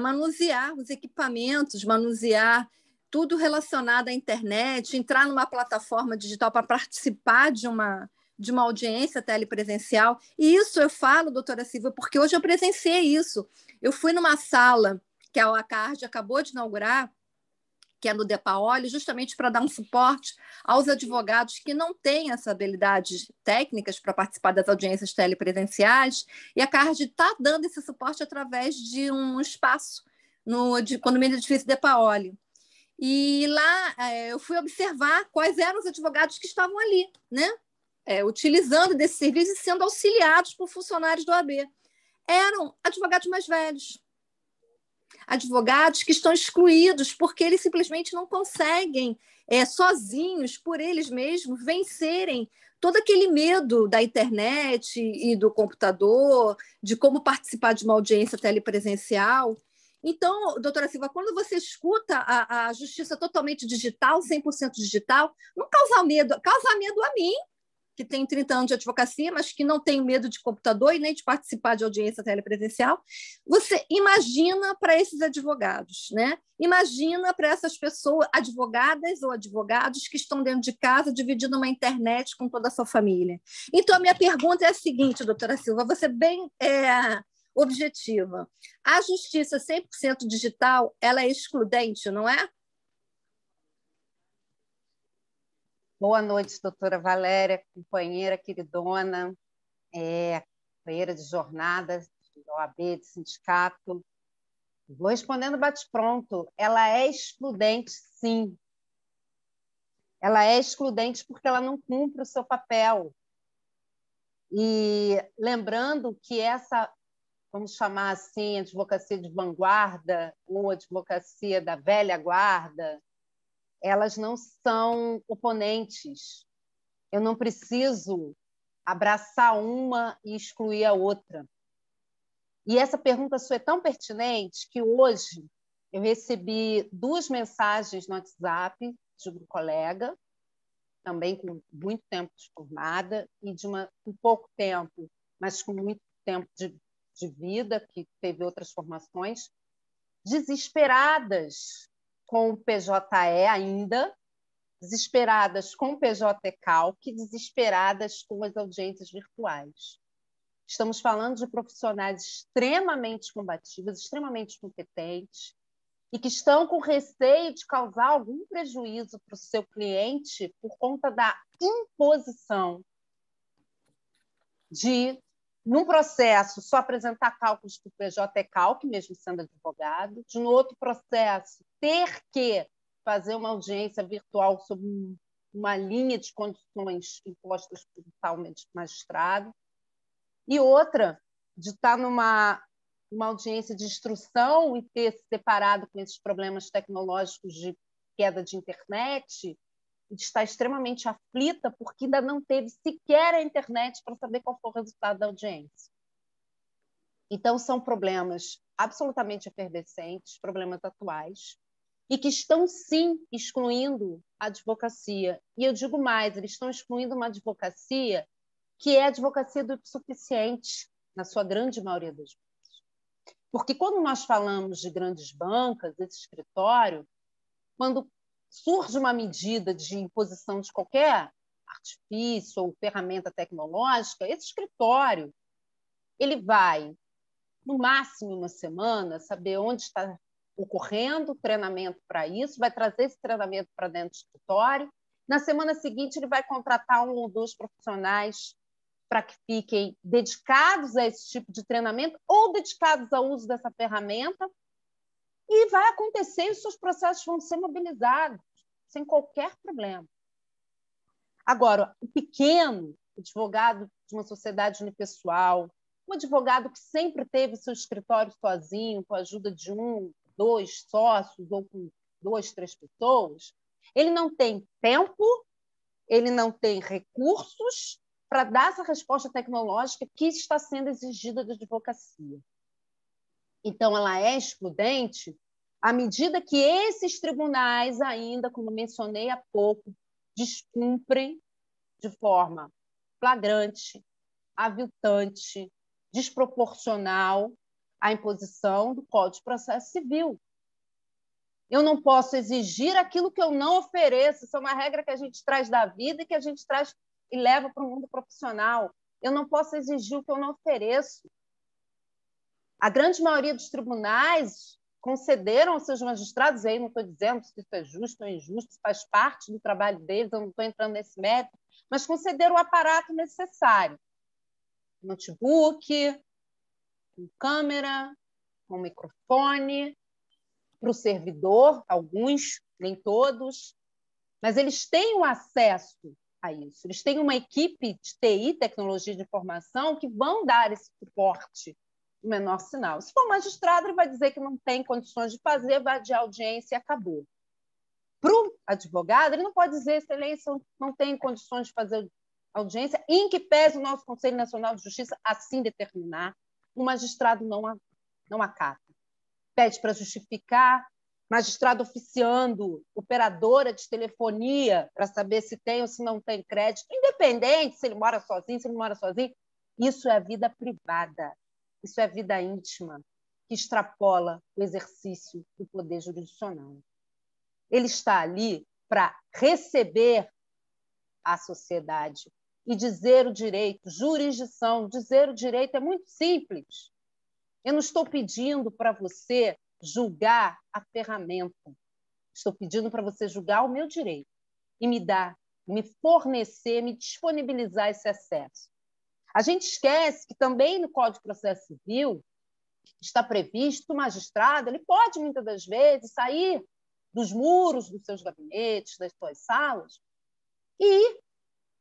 manusear os equipamentos, manusear tudo relacionado à internet, entrar numa plataforma digital para participar de uma audiência telepresencial. E isso eu falo, doutora Silvia, porque hoje eu presenciei isso. Eu fui numa sala que a OACARD acabou de inaugurar, que é no DEPAOL, justamente para dar um suporte aos advogados que não têm essas habilidades técnicas para participar das audiências telepresenciais, e a CARD está dando esse suporte através de um espaço no condomínio do edifício DEPAOL. E lá eu fui observar quais eram os advogados que estavam ali, né? Utilizando desse serviço e sendo auxiliados por funcionários do OAB. Eram advogados mais velhos, advogados que estão excluídos porque eles simplesmente não conseguem, sozinhos, por eles mesmos, vencerem todo aquele medo da internet e do computador, de como participar de uma audiência telepresencial. Então, doutora Silva, quando você escuta a justiça totalmente digital, 100% digital, não causa medo a mim, que tenho 30 anos de advocacia, mas que não tenho medo de computador e nem de participar de audiência telepresencial. Você imagina para esses advogados, né? Imagina para essas pessoas, advogadas ou advogados que estão dentro de casa, dividindo uma internet com toda a sua família. Então, a minha pergunta é a seguinte, doutora Silva, você bem objetiva. A justiça 100% digital, ela é excludente, não é? Boa noite, doutora Valéria, companheira queridona, companheira de jornada, de OAB, de sindicato. Vou respondendo bate-pronto. Ela é excludente, sim. Ela é excludente porque ela não cumpre o seu papel. E lembrando que essa, vamos chamar assim, advocacia de vanguarda ou advocacia da velha guarda, elas não são oponentes. Eu não preciso abraçar uma e excluir a outra. E essa pergunta sua é tão pertinente que hoje eu recebi 2 mensagens no WhatsApp de um colega, também com muito tempo de formada, e com pouco tempo, mas com muito tempo de vida, que teve outras formações, desesperadas com o PJE ainda, desesperadas com o PJ-Calc, desesperadas com as audiências virtuais. Estamos falando de profissionais extremamente combativos, extremamente competentes, e que estão com receio de causar algum prejuízo para o seu cliente por conta da imposição de, num processo, só apresentar cálculos para o PJ-Calc, mesmo sendo advogado, de, no outro processo, ter que fazer uma audiência virtual sob uma linha de condições impostas por tal magistrado, e outra, de estar numa audiência de instrução e ter se deparado com esses problemas tecnológicos de queda de internet, e de estar extremamente aflita porque ainda não teve sequer a internet para saber qual foi o resultado da audiência. Então, são problemas absolutamente efervescentes, problemas atuais, e que estão, sim, excluindo a advocacia. E eu digo mais, eles estão excluindo uma advocacia que é a advocacia do suficiente, na sua grande maioria das vezes. Porque quando nós falamos de grandes bancas, esse escritório, quando surge uma medida de imposição de qualquer artifício ou ferramenta tecnológica, esse escritório ele vai, no máximo uma semana, saber onde está ocorrendo treinamento para isso, vai trazer esse treinamento para dentro do escritório. Na semana seguinte, ele vai contratar 1 ou 2 profissionais para que fiquem dedicados a esse tipo de treinamento ou dedicados ao uso dessa ferramenta, e vai acontecer e os seus processos vão ser mobilizados sem qualquer problema. Agora, o pequeno, advogado de uma sociedade unipessoal, um advogado que sempre teve seu escritório sozinho, com a ajuda de 1, 2 sócios ou com 2, 3 pessoas, ele não tem tempo, ele não tem recursos para dar essa resposta tecnológica que está sendo exigida da advocacia. Então, ela é excludente à medida que esses tribunais ainda, como mencionei há pouco, descumprem de forma flagrante, aviltante, desproporcional a imposição do Código de Processo Civil. Eu não posso exigir aquilo que eu não ofereço. Isso é uma regra que a gente traz da vida e que a gente traz e leva para o mundo profissional. Eu não posso exigir o que eu não ofereço. A grande maioria dos tribunais concederam aos seus magistrados, e aí não estou dizendo se isso é justo ou injusto, isso faz parte do trabalho deles, eu não estou entrando nesse mérito, mas concederam o aparato necessário. Notebook, com câmera, com microfone, para o servidor, alguns, nem todos, mas eles têm o acesso a isso. Eles têm uma equipe de TI, tecnologia de informação, que vão dar esse suporte no menor sinal. Se for magistrado, ele vai dizer que não tem condições de fazer, vai adiar a audiência e acabou. Para o advogado, ele não pode dizer, excelência, não tem condições de fazer audiência, em que pese o nosso Conselho Nacional de Justiça assim determinar, o magistrado não acata. Pede para justificar, magistrado oficiando, operadora de telefonia, para saber se tem ou se não tem crédito, independente se ele mora sozinho, se ele não mora sozinho. Isso é vida privada, isso é vida íntima, que extrapola o exercício do poder jurisdicional. Ele está ali para receber a sociedade e dizer o direito, jurisdição. Dizer o direito é muito simples. Eu não estou pedindo para você julgar a ferramenta. Estou pedindo para você julgar o meu direito e me dar, me fornecer, me disponibilizar esse acesso. A gente esquece que também no Código de Processo Civil está previsto que o magistrado ele pode, muitas das vezes, sair dos muros dos seus gabinetes, das suas salas, e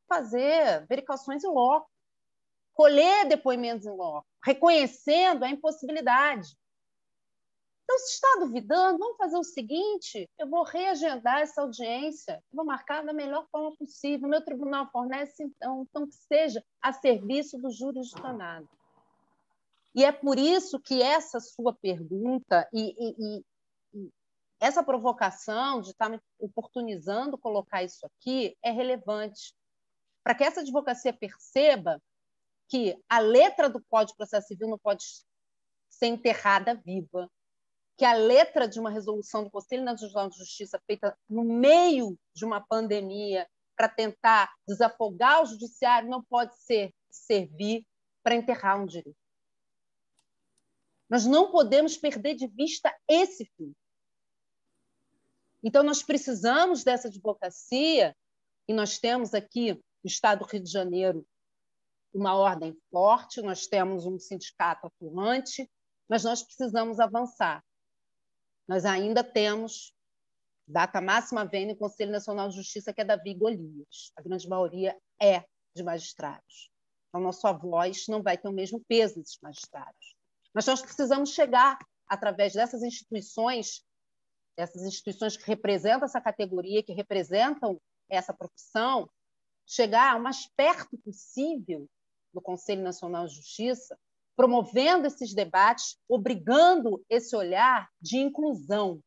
fazer verificações em loco, colher depoimentos em loco, reconhecendo a impossibilidade. Então, se está duvidando, vamos fazer o seguinte, eu vou reagendar essa audiência, vou marcar da melhor forma possível, o meu tribunal fornece, então que seja a serviço do jurisdicionado. E é por isso que essa sua pergunta e essa provocação de estar me oportunizando colocar isso aqui é relevante, para que essa advocacia perceba que a letra do Código de Processo Civil não pode ser enterrada viva, que a letra de uma resolução do Conselho Nacional de Justiça feita no meio de uma pandemia para tentar desafogar o judiciário não pode servir para enterrar um direito. Nós não podemos perder de vista esse fim. Então, nós precisamos dessa advocacia, e nós temos aqui no Estado do Rio de Janeiro uma ordem forte, nós temos um sindicato atuante, mas nós precisamos avançar. Nós ainda temos data máxima vem no Conselho Nacional de Justiça, que é Davi Golias. A grande maioria é de magistrados. Então, nossa voz não vai ter o mesmo peso desses magistrados. Mas nós precisamos chegar, através dessas instituições que representam essa categoria, que representam essa profissão, chegar o mais perto possível do Conselho Nacional de Justiça, promovendo esses debates, obrigando esse olhar de inclusão.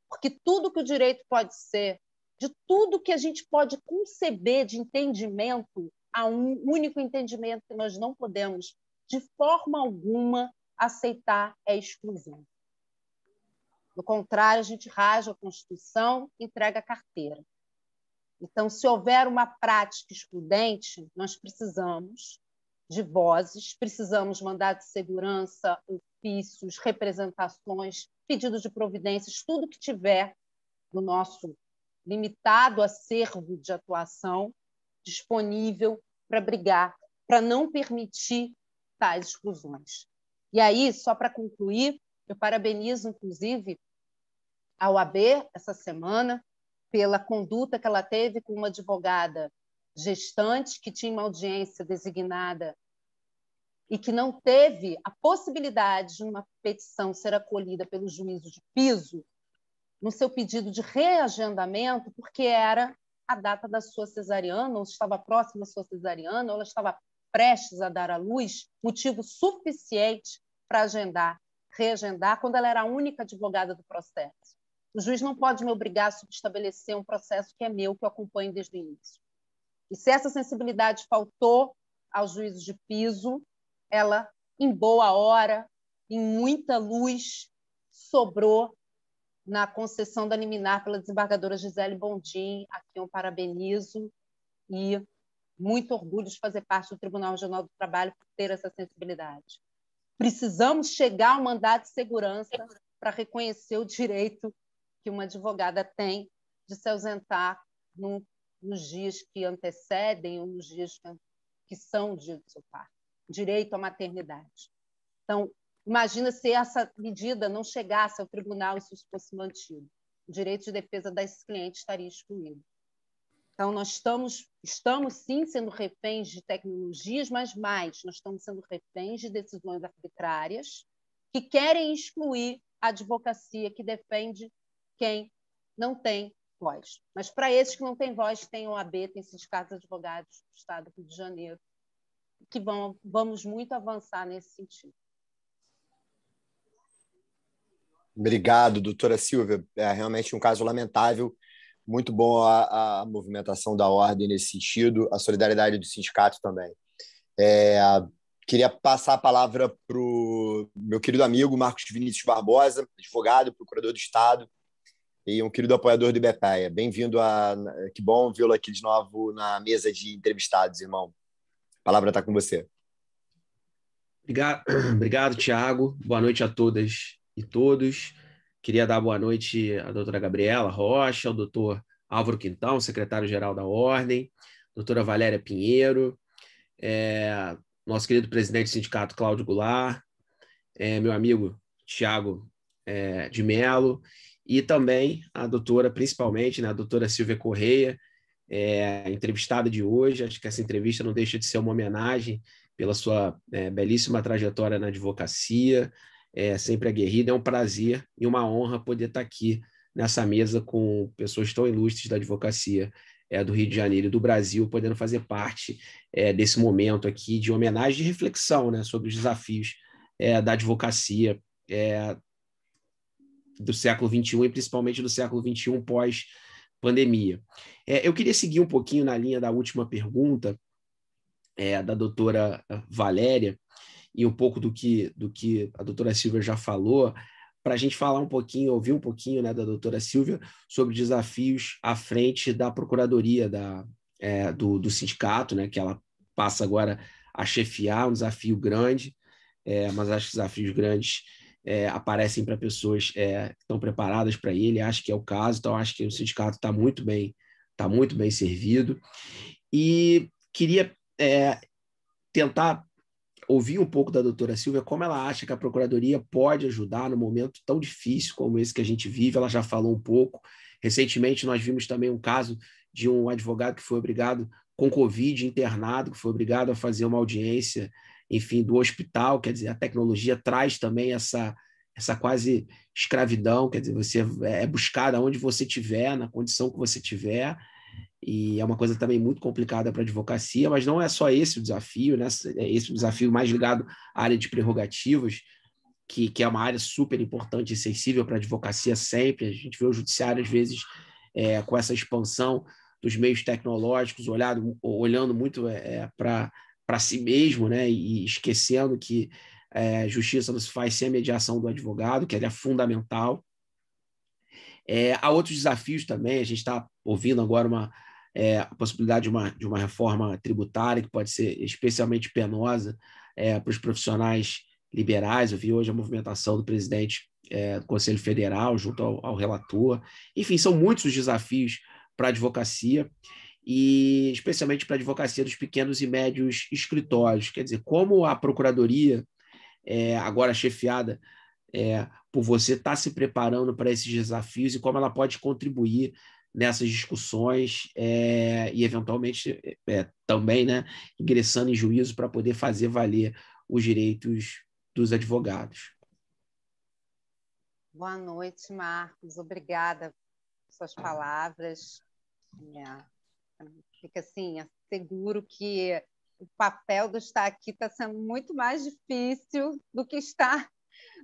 Porque tudo que o direito pode ser, de tudo que a gente pode conceber de entendimento, há um único entendimento que nós não podemos, de forma alguma, aceitar é exclusão. Do contrário, a gente rasga a Constituição e entrega a carteira. Então, se houver uma prática excludente, nós precisamos de vozes, precisamos de mandado de segurança, ofícios, representações, pedidos de providências, tudo que tiver no nosso limitado acervo de atuação disponível para brigar, para não permitir tais exclusões. E aí, só para concluir, eu parabenizo, inclusive, a OAB essa semana pela conduta que ela teve com uma advogada gestante, que tinha uma audiência designada e que não teve a possibilidade de uma petição ser acolhida pelo juízo de piso no seu pedido de reagendamento, porque era a data da sua cesariana, ou estava próxima da sua cesariana, ou ela estava prestes a dar à luz, motivo suficiente para reagendar, quando ela era a única advogada do processo. O juiz não pode me obrigar a subestabelecer um processo que é meu, que eu acompanho desde o início. E se essa sensibilidade faltou ao juízo de piso, ela, em boa hora, em muita luz, sobrou na concessão da liminar pela desembargadora Gisele Bondim, a quem eu parabenizo, e muito orgulho de fazer parte do Tribunal Regional do Trabalho por ter essa sensibilidade. Precisamos chegar ao mandato de segurança para reconhecer o direito que uma advogada tem de se ausentar nos dias que antecedem ou nos dias que são o dia do seu parto. Direito à maternidade. Então, imagina se essa medida não chegasse ao tribunal e se isso fosse mantido. O direito de defesa desse cliente estaria excluído. Então, nós estamos sim sendo reféns de tecnologias, mas mais, nós estamos sendo reféns de decisões arbitrárias que querem excluir a advocacia que defende quem não tem voz. Mas para esses que não têm voz, tem OAB, tem sindicatos de advogados do Estado do Rio de Janeiro, que vamos muito avançar nesse sentido. Obrigado, doutora Silvia. É realmente um caso lamentável. Muito bom a movimentação da ordem nesse sentido, a solidariedade do sindicato também. Queria passar a palavra para o meu querido amigo Marcos Vinícius Barbosa, advogado, procurador do Estado e um querido apoiador do IBPEA. Bem-vindo que bom vê-lo aqui de novo na mesa de entrevistados, irmão. A palavra está com você. Obrigado, Tiago. Boa noite a todas e todos. Queria dar boa noite à doutora Gabriela Rocha, ao doutor Álvaro Quintão, secretário-geral da Ordem, doutora Valéria Pinheiro, nosso querido presidente do sindicato Cláudio Goulart, meu amigo Tiago de Mello, e também a doutora, principalmente, né, a doutora Silvia Correia, entrevistada de hoje. Acho que essa entrevista não deixa de ser uma homenagem pela sua belíssima trajetória na advocacia, sempre aguerrida. É um prazer e uma honra poder estar aqui nessa mesa com pessoas tão ilustres da advocacia do Rio de Janeiro e do Brasil, podendo fazer parte desse momento aqui de homenagem e reflexão, né, sobre os desafios da advocacia do século XXI e principalmente do século XXI pós-pandemia. Eu queria seguir um pouquinho na linha da última pergunta da doutora Valéria e um pouco do que a doutora Silvia já falou, para a gente falar um pouquinho, ouvir um pouquinho, né, da doutora Silvia sobre desafios à frente da Procuradoria do sindicato, né, que ela passa agora a chefiar, um desafio grande, mas acho que desafios grandes aparecem para pessoas que estão preparadas para ele. Acho que é o caso, então acho que o sindicato está muito bem servido. E queria tentar ouvir um pouco da doutora Silvia como ela acha que a Procuradoria pode ajudar num momento tão difícil como esse que a gente vive. Ela já falou um pouco. Recentemente, nós vimos também um caso de um advogado que foi obrigado, com Covid, internado, que foi obrigado a fazer uma audiência, enfim, do hospital. Quer dizer, a tecnologia traz também essa quase escravidão, quer dizer, você é buscado onde você estiver, na condição que você tiver, e é uma coisa também muito complicada para a advocacia, mas não é só esse o desafio, né? Esse é o desafio mais ligado à área de prerrogativas, que é uma área super importante e sensível para a advocacia sempre. A gente vê o judiciário, às vezes, com essa expansão dos meios tecnológicos, olhando muito para si mesmo, né? E esquecendo que justiça não se faz sem a mediação do advogado, que ela é fundamental. Há outros desafios também. A gente está ouvindo agora a possibilidade de uma reforma tributária que pode ser especialmente penosa para os profissionais liberais. Eu vi hoje a movimentação do presidente do Conselho Federal junto ao relator. Enfim, são muitos os desafios para a advocacia, e especialmente para a advocacia dos pequenos e médios escritórios. Quer dizer, como a Procuradoria, agora chefiada por você, está se preparando para esses desafios e como ela pode contribuir nessas discussões e, eventualmente, também, né, ingressando em juízo para poder fazer valer os direitos dos advogados. Boa noite, Marcos. Obrigada por suas palavras. Fica assim, seguro que o papel do estar aqui está sendo muito mais difícil do que estar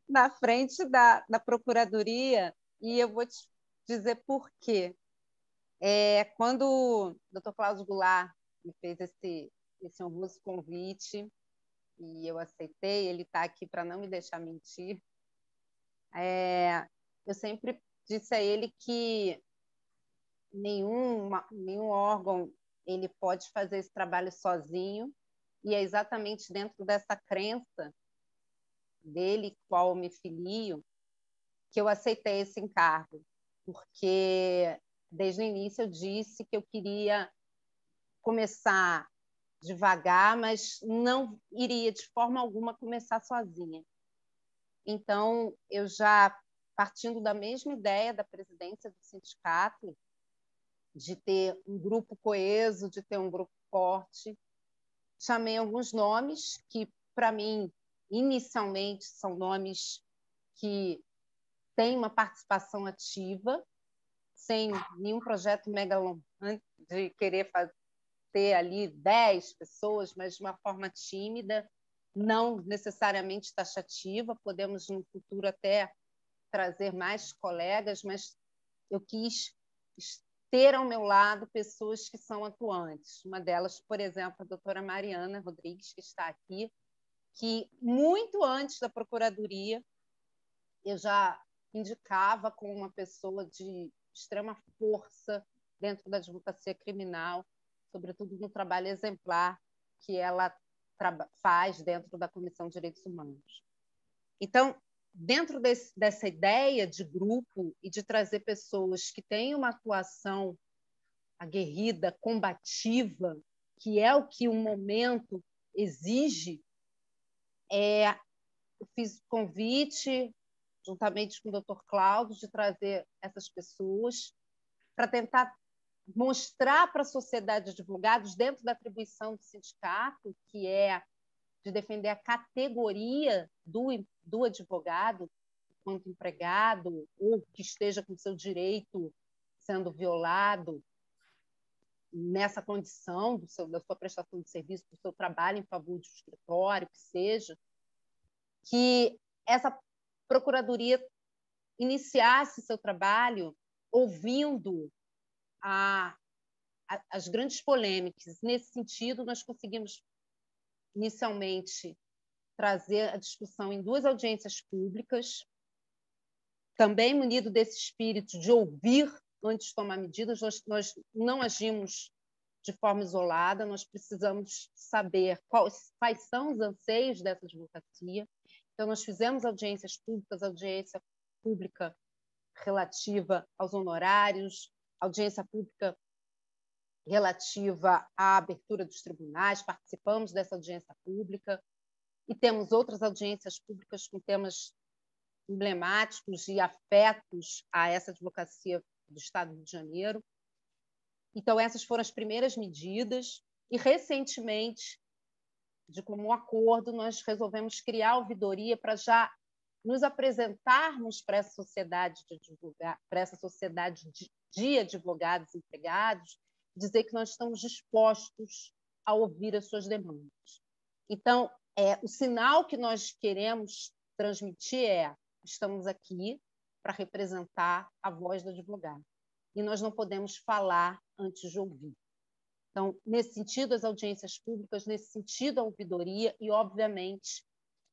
na frente da Procuradoria, e eu vou te dizer por quê. Quando o Dr. Cláudio Goulart me fez esse honroso convite, e eu aceitei, ele está aqui para não me deixar mentir, eu sempre disse a ele que nenhum órgão ele pode fazer esse trabalho sozinho, e é exatamente dentro dessa crença dele, qual me filio, que eu aceitei esse encargo, porque desde o início eu disse que eu queria começar devagar, mas não iria de forma alguma começar sozinha. Então, eu já, partindo da mesma ideia da presidência do sindicato, de ter um grupo coeso, de ter um grupo forte, chamei alguns nomes que, para mim, inicialmente, são nomes que têm uma participação ativa, sem nenhum projeto megalomaníaco de querer ter ali 10 pessoas, mas de uma forma tímida, não necessariamente taxativa. Podemos, no futuro, até trazer mais colegas, mas eu quis ter ao meu lado pessoas que são atuantes. Uma delas, por exemplo, a doutora Mariana Rodrigues, que está aqui, que muito antes da Procuradoria eu já indicava como uma pessoa de extrema força dentro da advocacia criminal, sobretudo no trabalho exemplar que ela faz dentro da Comissão de Direitos Humanos. Então, dentro dessa ideia de grupo e de trazer pessoas que têm uma atuação aguerrida, combativa, que é o que o momento exige, eu fiz o convite, juntamente com o Dr. Cláudio, de trazer essas pessoas para tentar mostrar para a sociedade de advogados, dentro da atribuição do sindicato, que é de defender a categoria do advogado enquanto empregado, ou que esteja com seu direito sendo violado nessa condição da sua prestação de serviço, do seu trabalho em favor de um escritório, que seja, que essa Procuradoria iniciasse seu trabalho ouvindo as grandes polêmicas. Nesse sentido, nós conseguimos, inicialmente, trazer a discussão em 2 audiências públicas, também munido desse espírito de ouvir antes de tomar medidas. Nós não agimos de forma isolada, nós precisamos saber quais são os anseios dessa advocacia. Então, nós fizemos audiência pública relativa aos honorários, audiência pública relativa à abertura dos tribunais, participamos dessa audiência pública, e temos outras audiências públicas com temas emblemáticos e afetos a essa advocacia do Estado do Rio de Janeiro. Então, essas foram as primeiras medidas, e, recentemente, de comum acordo, nós resolvemos criar a ouvidoria para já nos apresentarmos para essa sociedade de advogados e empregados, dizer que nós estamos dispostos a ouvir as suas demandas. Então, o sinal que nós queremos transmitir estamos aqui para representar a voz do advogado, e nós não podemos falar antes de ouvir. Então, nesse sentido, as audiências públicas, nesse sentido, a ouvidoria, e, obviamente,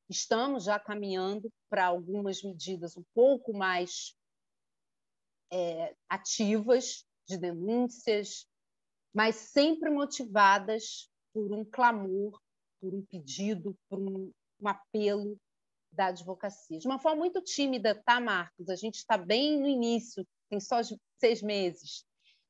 estamos já caminhando para algumas medidas um pouco mais ativas, de denúncias, mas sempre motivadas por um clamor, por um pedido, por um apelo da advocacia. De uma forma muito tímida, tá, Marcos? A gente está bem no início, tem só 6 meses.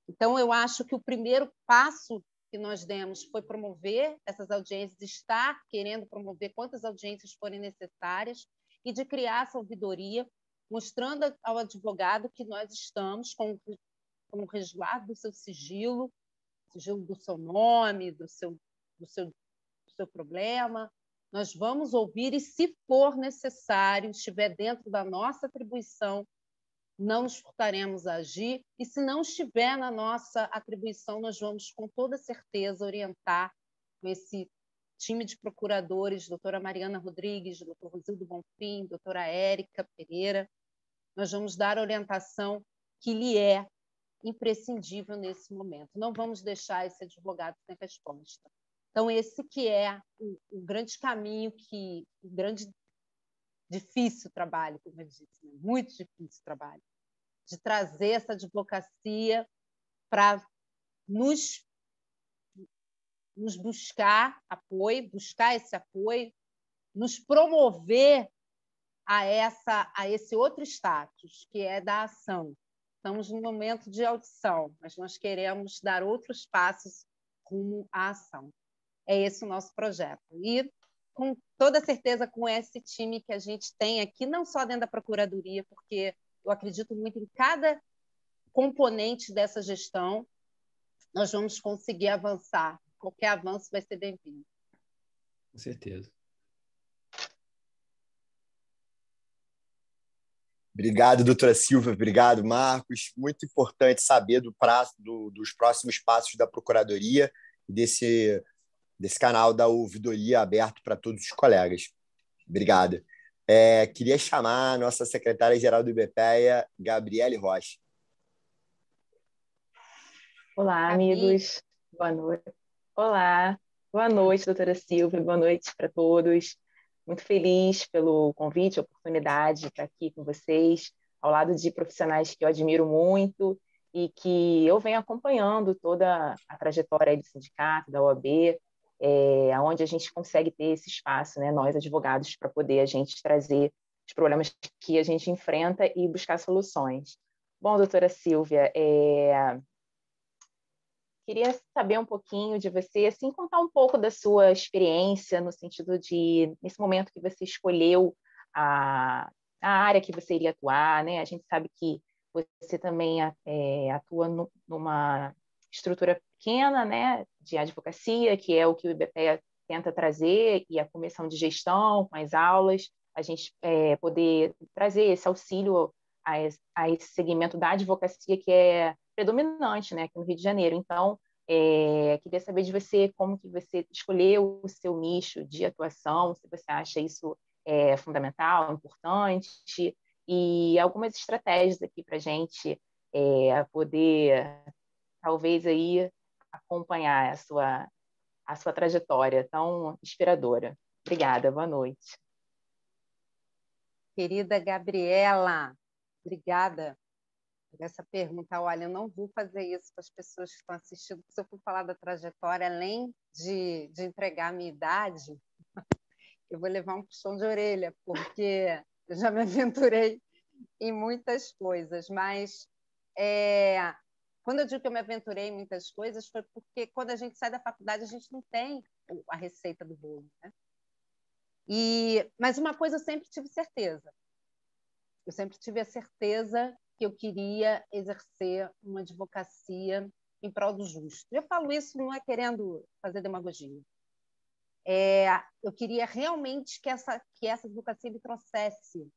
Então, eu acho que o primeiro passo que nós demos foi promover essas audiências, estar querendo promover quantas audiências forem necessárias, e de criar essa ouvidoria, mostrando ao advogado que nós estamos com como resguardo do seu sigilo do seu nome, do seu problema. Nós vamos ouvir e, se for necessário, estiver dentro da nossa atribuição, não nos furtaremos a agir, e se não estiver na nossa atribuição, nós vamos, com toda certeza, orientar com esse time de procuradores, doutora Mariana Rodrigues, doutor Rosildo Bonfim, doutora Érica Pereira, nós vamos dar a orientação que lhe é imprescindível nesse momento. Não vamos deixar esse advogado sem resposta. Então, esse que é o grande caminho, o grande difícil trabalho, como eu disse, né? Muito difícil trabalho, de trazer essa advocacia para nos buscar apoio, buscar esse apoio, nos promover a esse outro status, que é da ação. Estamos no momento de audição, mas nós queremos dar outros passos rumo à ação. É esse o nosso projeto. E, com toda certeza, com esse time que a gente tem aqui, não só dentro da Procuradoria, porque eu acredito muito em cada componente dessa gestão, nós vamos conseguir avançar. Qualquer avanço vai ser bem-vindo. Com certeza. Obrigado, doutora Silvia. Obrigado, Marcos. Muito importante saber dos próximos passos da Procuradoria e desse canal da ouvidoria aberto para todos os colegas. Obrigado. Queria chamar a nossa secretária-geral do IBPEA, Gabriele Rocha. Olá, amigos. Boa noite. Olá. Boa noite, doutora Silvia. Boa noite para todos. Muito feliz pelo convite, a oportunidade de estar aqui com vocês, ao lado de profissionais que eu admiro muito e que eu venho acompanhando toda a trajetória do sindicato, da OAB, onde a gente consegue ter esse espaço, né, nós advogados, para poder a gente trazer os problemas que a gente enfrenta e buscar soluções. Bom, doutora Silvia, queria saber um pouquinho de você, assim, contar um pouco da sua experiência, no sentido de, nesse momento que você escolheu a área que você iria atuar, né? A gente sabe que você também atua numa estrutura pequena, né, de advocacia, que é o que o IBPEA tenta trazer, e a comissão de gestão, com as aulas, a gente poder trazer esse auxílio a esse segmento da advocacia que é predominante, né, aqui no Rio de Janeiro. Então, queria saber de você como que você escolheu o seu nicho de atuação, se você acha isso fundamental, importante, e algumas estratégias aqui para a gente poder, talvez, aí, acompanhar a sua trajetória tão inspiradora. Obrigada, boa noite. Querida Gabriela, obrigada por essa pergunta. Olha, eu não vou fazer isso com as pessoas que estão assistindo, porque se eu for falar da trajetória, além de entregar a minha idade, eu vou levar um puxão de orelha, porque eu já me aventurei em muitas coisas, mas quando eu digo que eu me aventurei em muitas coisas, foi porque quando a gente sai da faculdade, a gente não tem a receita do bolo, né? Mas uma coisa eu sempre tive certeza. Eu sempre tive a certeza que eu queria exercer uma advocacia em prol do justo. Eu falo isso não é querendo fazer demagogia. Eu queria realmente que essa advocacia me trouxesse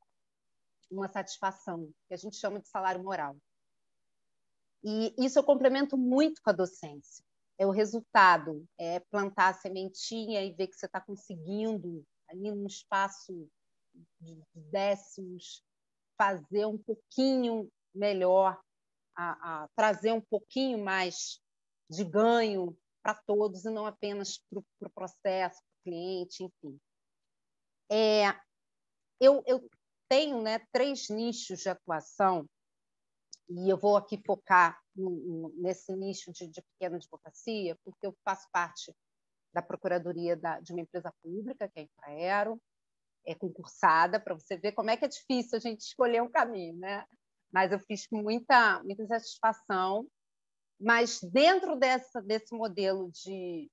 uma satisfação, que a gente chama de salário moral. E isso eu complemento muito com a docência. O resultado, plantar a sementinha e ver que você está conseguindo, ali num espaço de décimos, fazer um pouquinho melhor, trazer um pouquinho mais de ganho para todos e não apenas para o processo, para o cliente, enfim. Eu tenho, né, 3 nichos de atuação e eu vou aqui focar nesse nicho de pequena advocacia, porque eu faço parte da Procuradoria de uma empresa pública, que é a Infraero, concursada, para você ver como é que é difícil a gente escolher um caminho, né? Mas eu fiz com muita satisfação. Mas dentro desse modelo de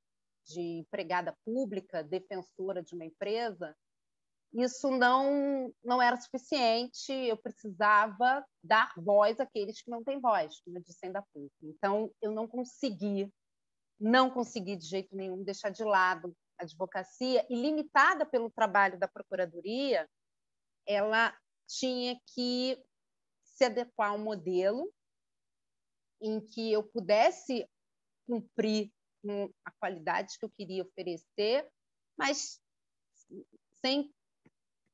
empregada pública, defensora de uma empresa, isso não era suficiente, eu precisava dar voz àqueles que não têm voz, como eu disse ainda há pouco. Então, eu não consegui de jeito nenhum deixar de lado a advocacia, e limitada pelo trabalho da Procuradoria, ela tinha que se adequar a um modelo em que eu pudesse cumprir com a qualidade que eu queria oferecer, mas sem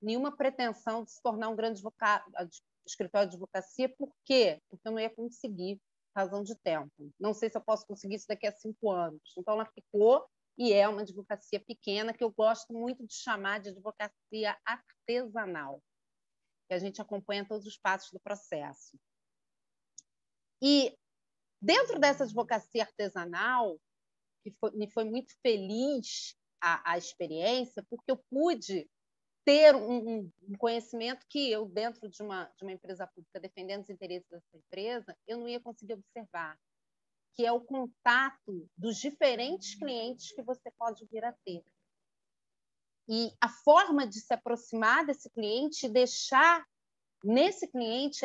nenhuma pretensão de se tornar um grande escritório de advocacia. Por quê? Porque eu não ia conseguir, razão de tempo. Não sei se eu posso conseguir isso daqui a 5 anos. Então, ela ficou, e é uma advocacia pequena, que eu gosto muito de chamar de advocacia artesanal, que a gente acompanha todos os passos do processo. E, dentro dessa advocacia artesanal, me foi muito feliz a experiência, porque eu pude ter um conhecimento que eu, dentro de uma empresa pública, defendendo os interesses dessa empresa, eu não ia conseguir observar, que é o contato dos diferentes clientes que você pode vir a ter. E a forma de se aproximar desse cliente e deixar nesse cliente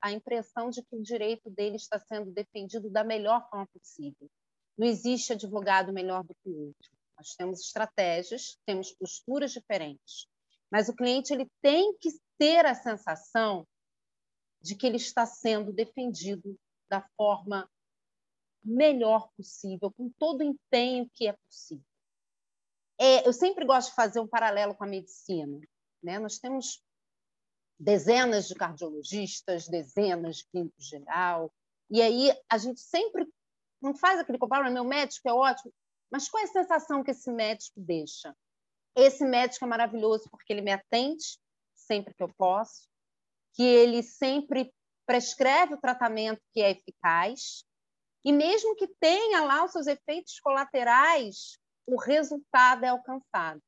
a impressão de que o direito dele está sendo defendido da melhor forma possível. Não existe advogado melhor do que o outro. Nós temos estratégias, temos posturas diferentes, mas o cliente ele tem que ter a sensação de que ele está sendo defendido da forma melhor possível, com todo o empenho que é possível. Eu sempre gosto de fazer um paralelo com a medicina, né? Nós temos dezenas de cardiologistas, dezenas de clínico geral, e aí a gente sempre não faz aquele comparável, meu médico é ótimo, mas qual é a sensação que esse médico deixa? Esse médico é maravilhoso porque ele me atende sempre que eu posso, que ele sempre prescreve o tratamento que é eficaz, e mesmo que tenha lá os seus efeitos colaterais, o resultado é alcançado.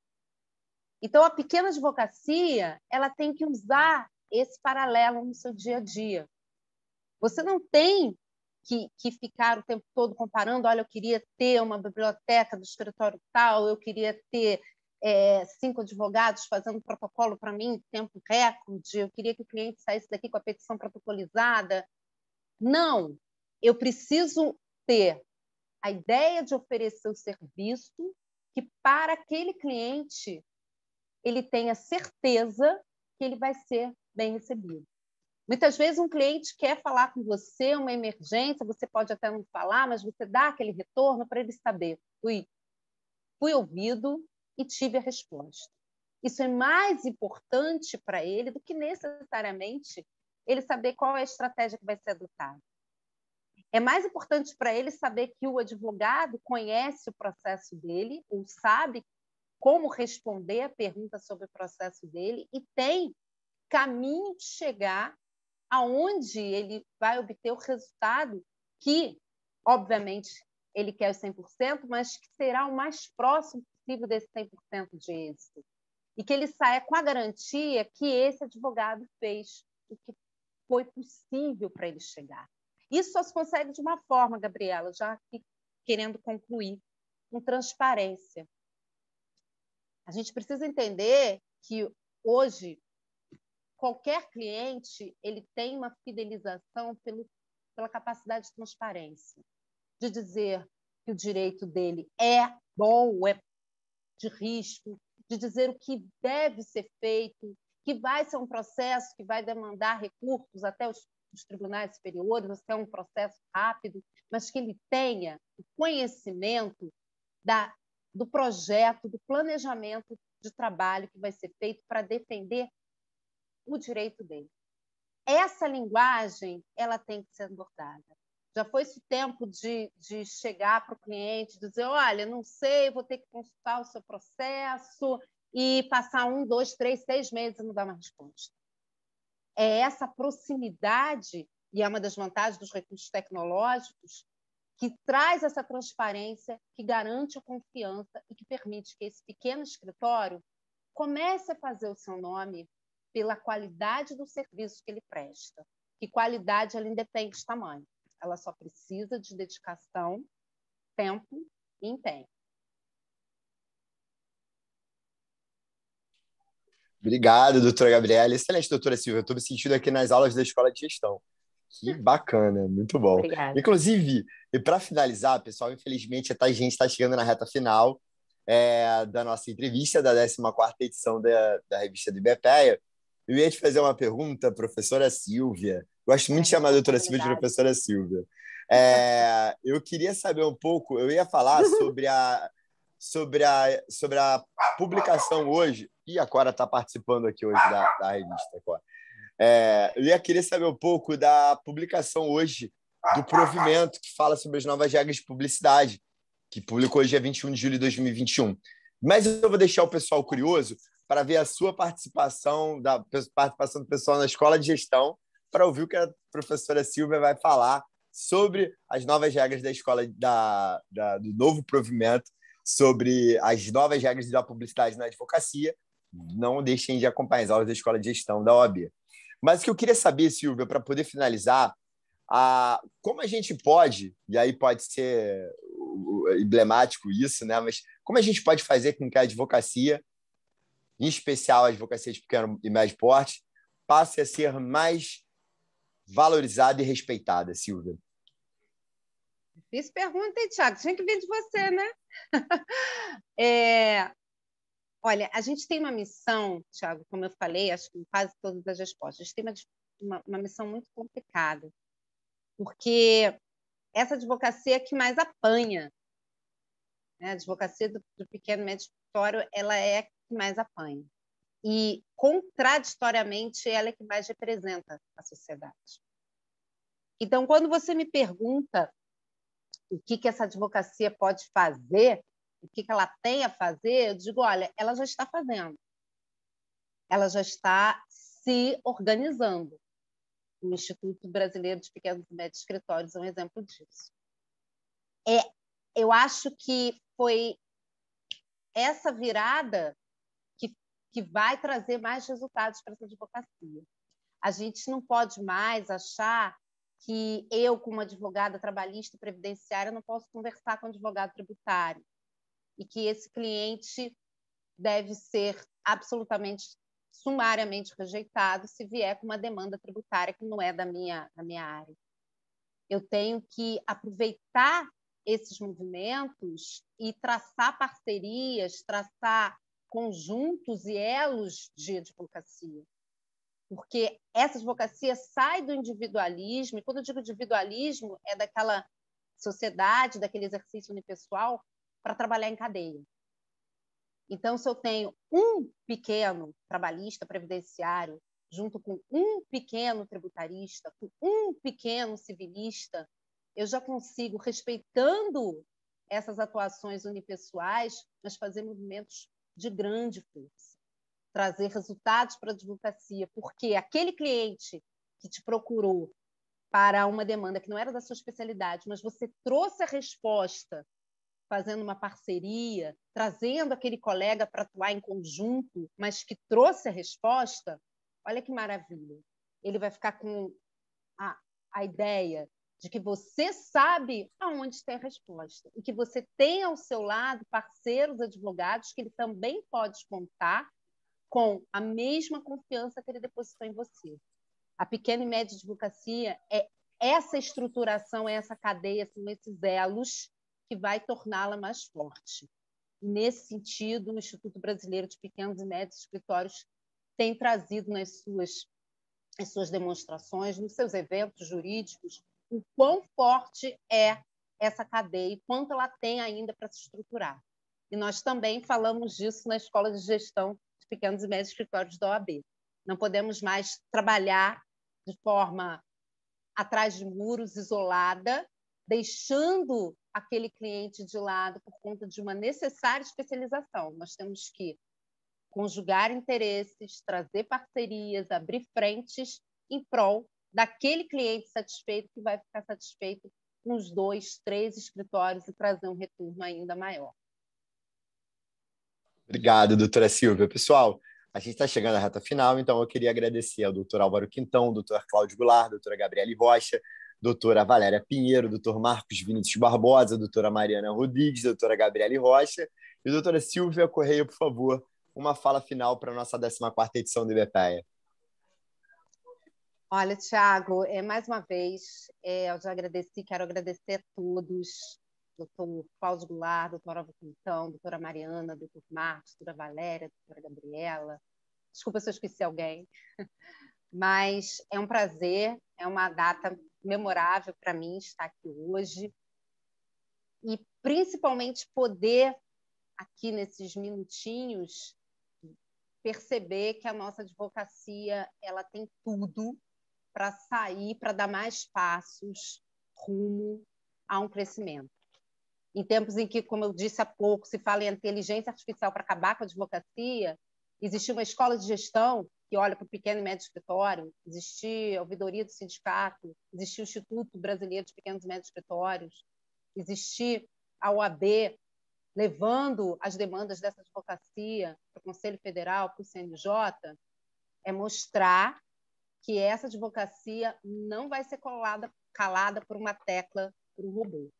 Então, a pequena advocacia ela tem que usar esse paralelo no seu dia a dia. Você não tem que ficar o tempo todo comparando, olha, eu queria ter uma biblioteca do escritório tal, eu queria ter 5 advogados fazendo protocolo para mim em tempo recorde, eu queria que o cliente saísse daqui com a petição protocolizada. Não, eu preciso ter a ideia de oferecer o serviço que, para aquele cliente, ele tenha certeza que ele vai ser bem recebido. Muitas vezes um cliente quer falar com você, uma emergência, você pode até não falar, mas você dá aquele retorno para ele saber, fui ouvido e tive a resposta. Isso é mais importante para ele do que necessariamente ele saber qual é a estratégia que vai ser adotada. É mais importante para ele saber que o advogado conhece o processo dele, ou sabe como responder a pergunta sobre o processo dele e tem caminho de chegar aonde ele vai obter o resultado que, obviamente, ele quer os 100%, mas que será o mais próximo possível desse 100% de êxito. E que ele saia com a garantia que esse advogado fez o que foi possível para ele chegar. Isso só se consegue de uma forma, Gabriela, já aqui querendo concluir, com transparência. A gente precisa entender que hoje qualquer cliente ele tem uma fidelização pela capacidade de transparência, de dizer que o direito dele é bom, é de risco, de dizer o que deve ser feito, que vai ser um processo que vai demandar recursos até os tribunais superiores, vai ser um processo rápido, mas que ele tenha o conhecimento do projeto, do planejamento de trabalho que vai ser feito para defender o direito dele. Essa linguagem ela tem que ser abordada. Já foi-se o tempo de chegar para o cliente e dizer, olha, não sei, vou ter que consultar o seu processo e passar 1, 2, 3, 6 meses e não dar uma resposta. É essa proximidade, e é uma das vantagens dos recursos tecnológicos, que traz essa transparência, que garante a confiança e que permite que esse pequeno escritório comece a fazer o seu nome pela qualidade do serviço que ele presta. Que qualidade ela independe de tamanho. Ela só precisa de dedicação, tempo e empenho. Obrigado, doutora Gabriela. Excelente, doutora Silvia. Eu estou me sentindo aqui nas aulas da Escola de Gestão. Que bacana, muito bom. Obrigada. Inclusive, e para finalizar, pessoal, infelizmente a gente está chegando na reta final da nossa entrevista da 14ª edição da revista do IBPEA. Eu ia te fazer uma pergunta, professora Silvia. Gosto muito de chamar a doutora Silvia de professora Silvia. Eu queria saber um pouco, eu ia falar sobre a publicação hoje, e a Cora está participando aqui hoje da revista, Cora. Eu ia querer saber um pouco da publicação hoje do provimento que fala sobre as novas regras de publicidade, que publicou hoje, dia 21 de julho de 2021. Mas eu vou deixar o pessoal curioso para ver a sua participação, da participação do pessoal na Escola de Gestão, para ouvir o que a professora Silvia vai falar sobre as novas regras da escola, do novo provimento, sobre as novas regras da publicidade na advocacia. Não deixem de acompanhar as aulas da Escola de Gestão da OAB. Mas o que eu queria saber, Silvia, para poder finalizar, como a gente pode, e aí pode ser emblemático isso, né? Mas como a gente pode fazer com que a advocacia, em especial a advocacia de pequeno e médio porte, passe a ser mais valorizada e respeitada, Silvia? Difícil pergunta, hein, Thiago? Tinha que vir de você, né? Olha, a gente tem uma missão, Thiago, como eu falei, acho que em quase todas as respostas, a gente tem uma missão muito complicada, porque essa advocacia é que mais apanha, né? A advocacia do pequeno e médio escritório, ela é a que mais apanha. E, contraditoriamente, ela é que mais representa a sociedade. Então, quando você me pergunta o que essa advocacia pode fazer, o que ela tem a fazer, eu digo, olha, ela já está fazendo. Ela já está se organizando. O Instituto Brasileiro de Pequenos e Médios Escritórios é um exemplo disso. Eu acho que foi essa virada que vai trazer mais resultados para essa advocacia. A gente não pode mais achar que eu, como advogada trabalhista e previdenciária, não posso conversar com o advogado tributário e que esse cliente deve ser absolutamente, sumariamente rejeitado se vier com uma demanda tributária que não é da minha área. Eu tenho que aproveitar esses movimentos e traçar parcerias, traçar conjuntos e elos de advocacia. Porque essa advocacia sai do individualismo, e quando eu digo individualismo, é daquela sociedade, daquele exercício unipessoal, para trabalhar em cadeia. Então, se eu tenho um pequeno trabalhista previdenciário, junto com um pequeno tributarista, com um pequeno civilista, eu já consigo, respeitando essas atuações unipessoais, mas fazer movimentos de grande força, trazer resultados para a advocacia, porque aquele cliente que te procurou para uma demanda que não era da sua especialidade, mas você trouxe a resposta fazendo uma parceria, trazendo aquele colega para atuar em conjunto, mas que trouxe a resposta, olha que maravilha. Ele vai ficar com a ideia de que você sabe aonde tem a resposta e que você tem ao seu lado parceiros advogados que ele também pode contar com a mesma confiança que ele depositou em você. A pequena e média advocacia é essa estruturação, é essa cadeia, são esses elos que vai torná-la mais forte. E, nesse sentido, o Instituto Brasileiro de Pequenos e Médios Escritórios tem trazido nas suas demonstrações, nos seus eventos jurídicos, o quão forte é essa cadeia e quanto ela tem ainda para se estruturar. E nós também falamos disso na Escola de Gestão de Pequenos e Médios Escritórios da OAB. Não podemos mais trabalhar de forma atrás de muros, isolada, deixando aquele cliente de lado por conta de uma necessária especialização. Nós temos que conjugar interesses, trazer parcerias, abrir frentes em prol daquele cliente satisfeito que vai ficar satisfeito com os 2, 3 escritórios e trazer um retorno ainda maior. Obrigado, doutora Silvia. Pessoal, a gente está chegando à reta final, então eu queria agradecer ao doutor Álvaro Quintão, doutor Cláudio Goulart, doutora Gabriele Rocha, doutora Valéria Pinheiro, doutor Marcos Vinícius Barbosa, doutora Mariana Rodrigues, doutora Gabriele Rocha e doutora Silvia Correia, por favor, uma fala final para a nossa 14ª edição do IBPEA. Olha, Tiago, mais uma vez, eu já agradeci, quero agradecer a todos, doutor Cláudio Goulart, doutora Álvaro Quintão, doutora Mariana, doutor Marcos, doutora Valéria, doutora Gabriela. Desculpa se eu esqueci alguém, mas é um prazer, é uma data memorável para mim estar aqui hoje e principalmente poder, aqui nesses minutinhos, perceber que a nossa advocacia ela tem tudo para sair, para dar mais passos rumo a um crescimento. Em tempos em que, como eu disse há pouco, se fala em inteligência artificial para acabar com a advocacia, existia uma escola de gestão que olha para o pequeno e médio escritório, existia a ouvidoria do sindicato, existia o Instituto Brasileiro de Pequenos e Médios Escritórios, existia a OAB levando as demandas dessa advocacia para o Conselho Federal, para o CNJ, é mostrar que essa advocacia não vai ser calada por uma tecla, por um robô.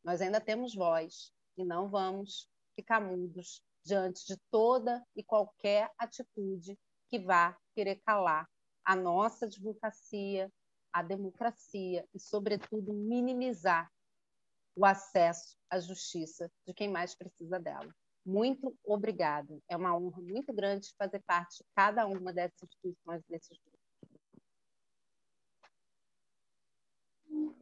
Nós ainda temos voz e não vamos ficar mudos diante de toda e qualquer atitude que vá querer calar a nossa advocacia, a democracia e, sobretudo, minimizar o acesso à justiça de quem mais precisa dela. Muito obrigada. É uma honra muito grande fazer parte de cada uma dessas instituições, desses grupos.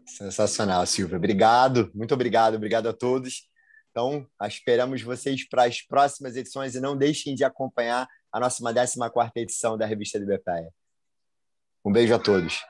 Sensacional, Silvia. Obrigado, muito obrigado a todos. Então, esperamos vocês para as próximas edições e não deixem de acompanhar a nossa 14ª edição da Revista do IBPEA. Um beijo a todos.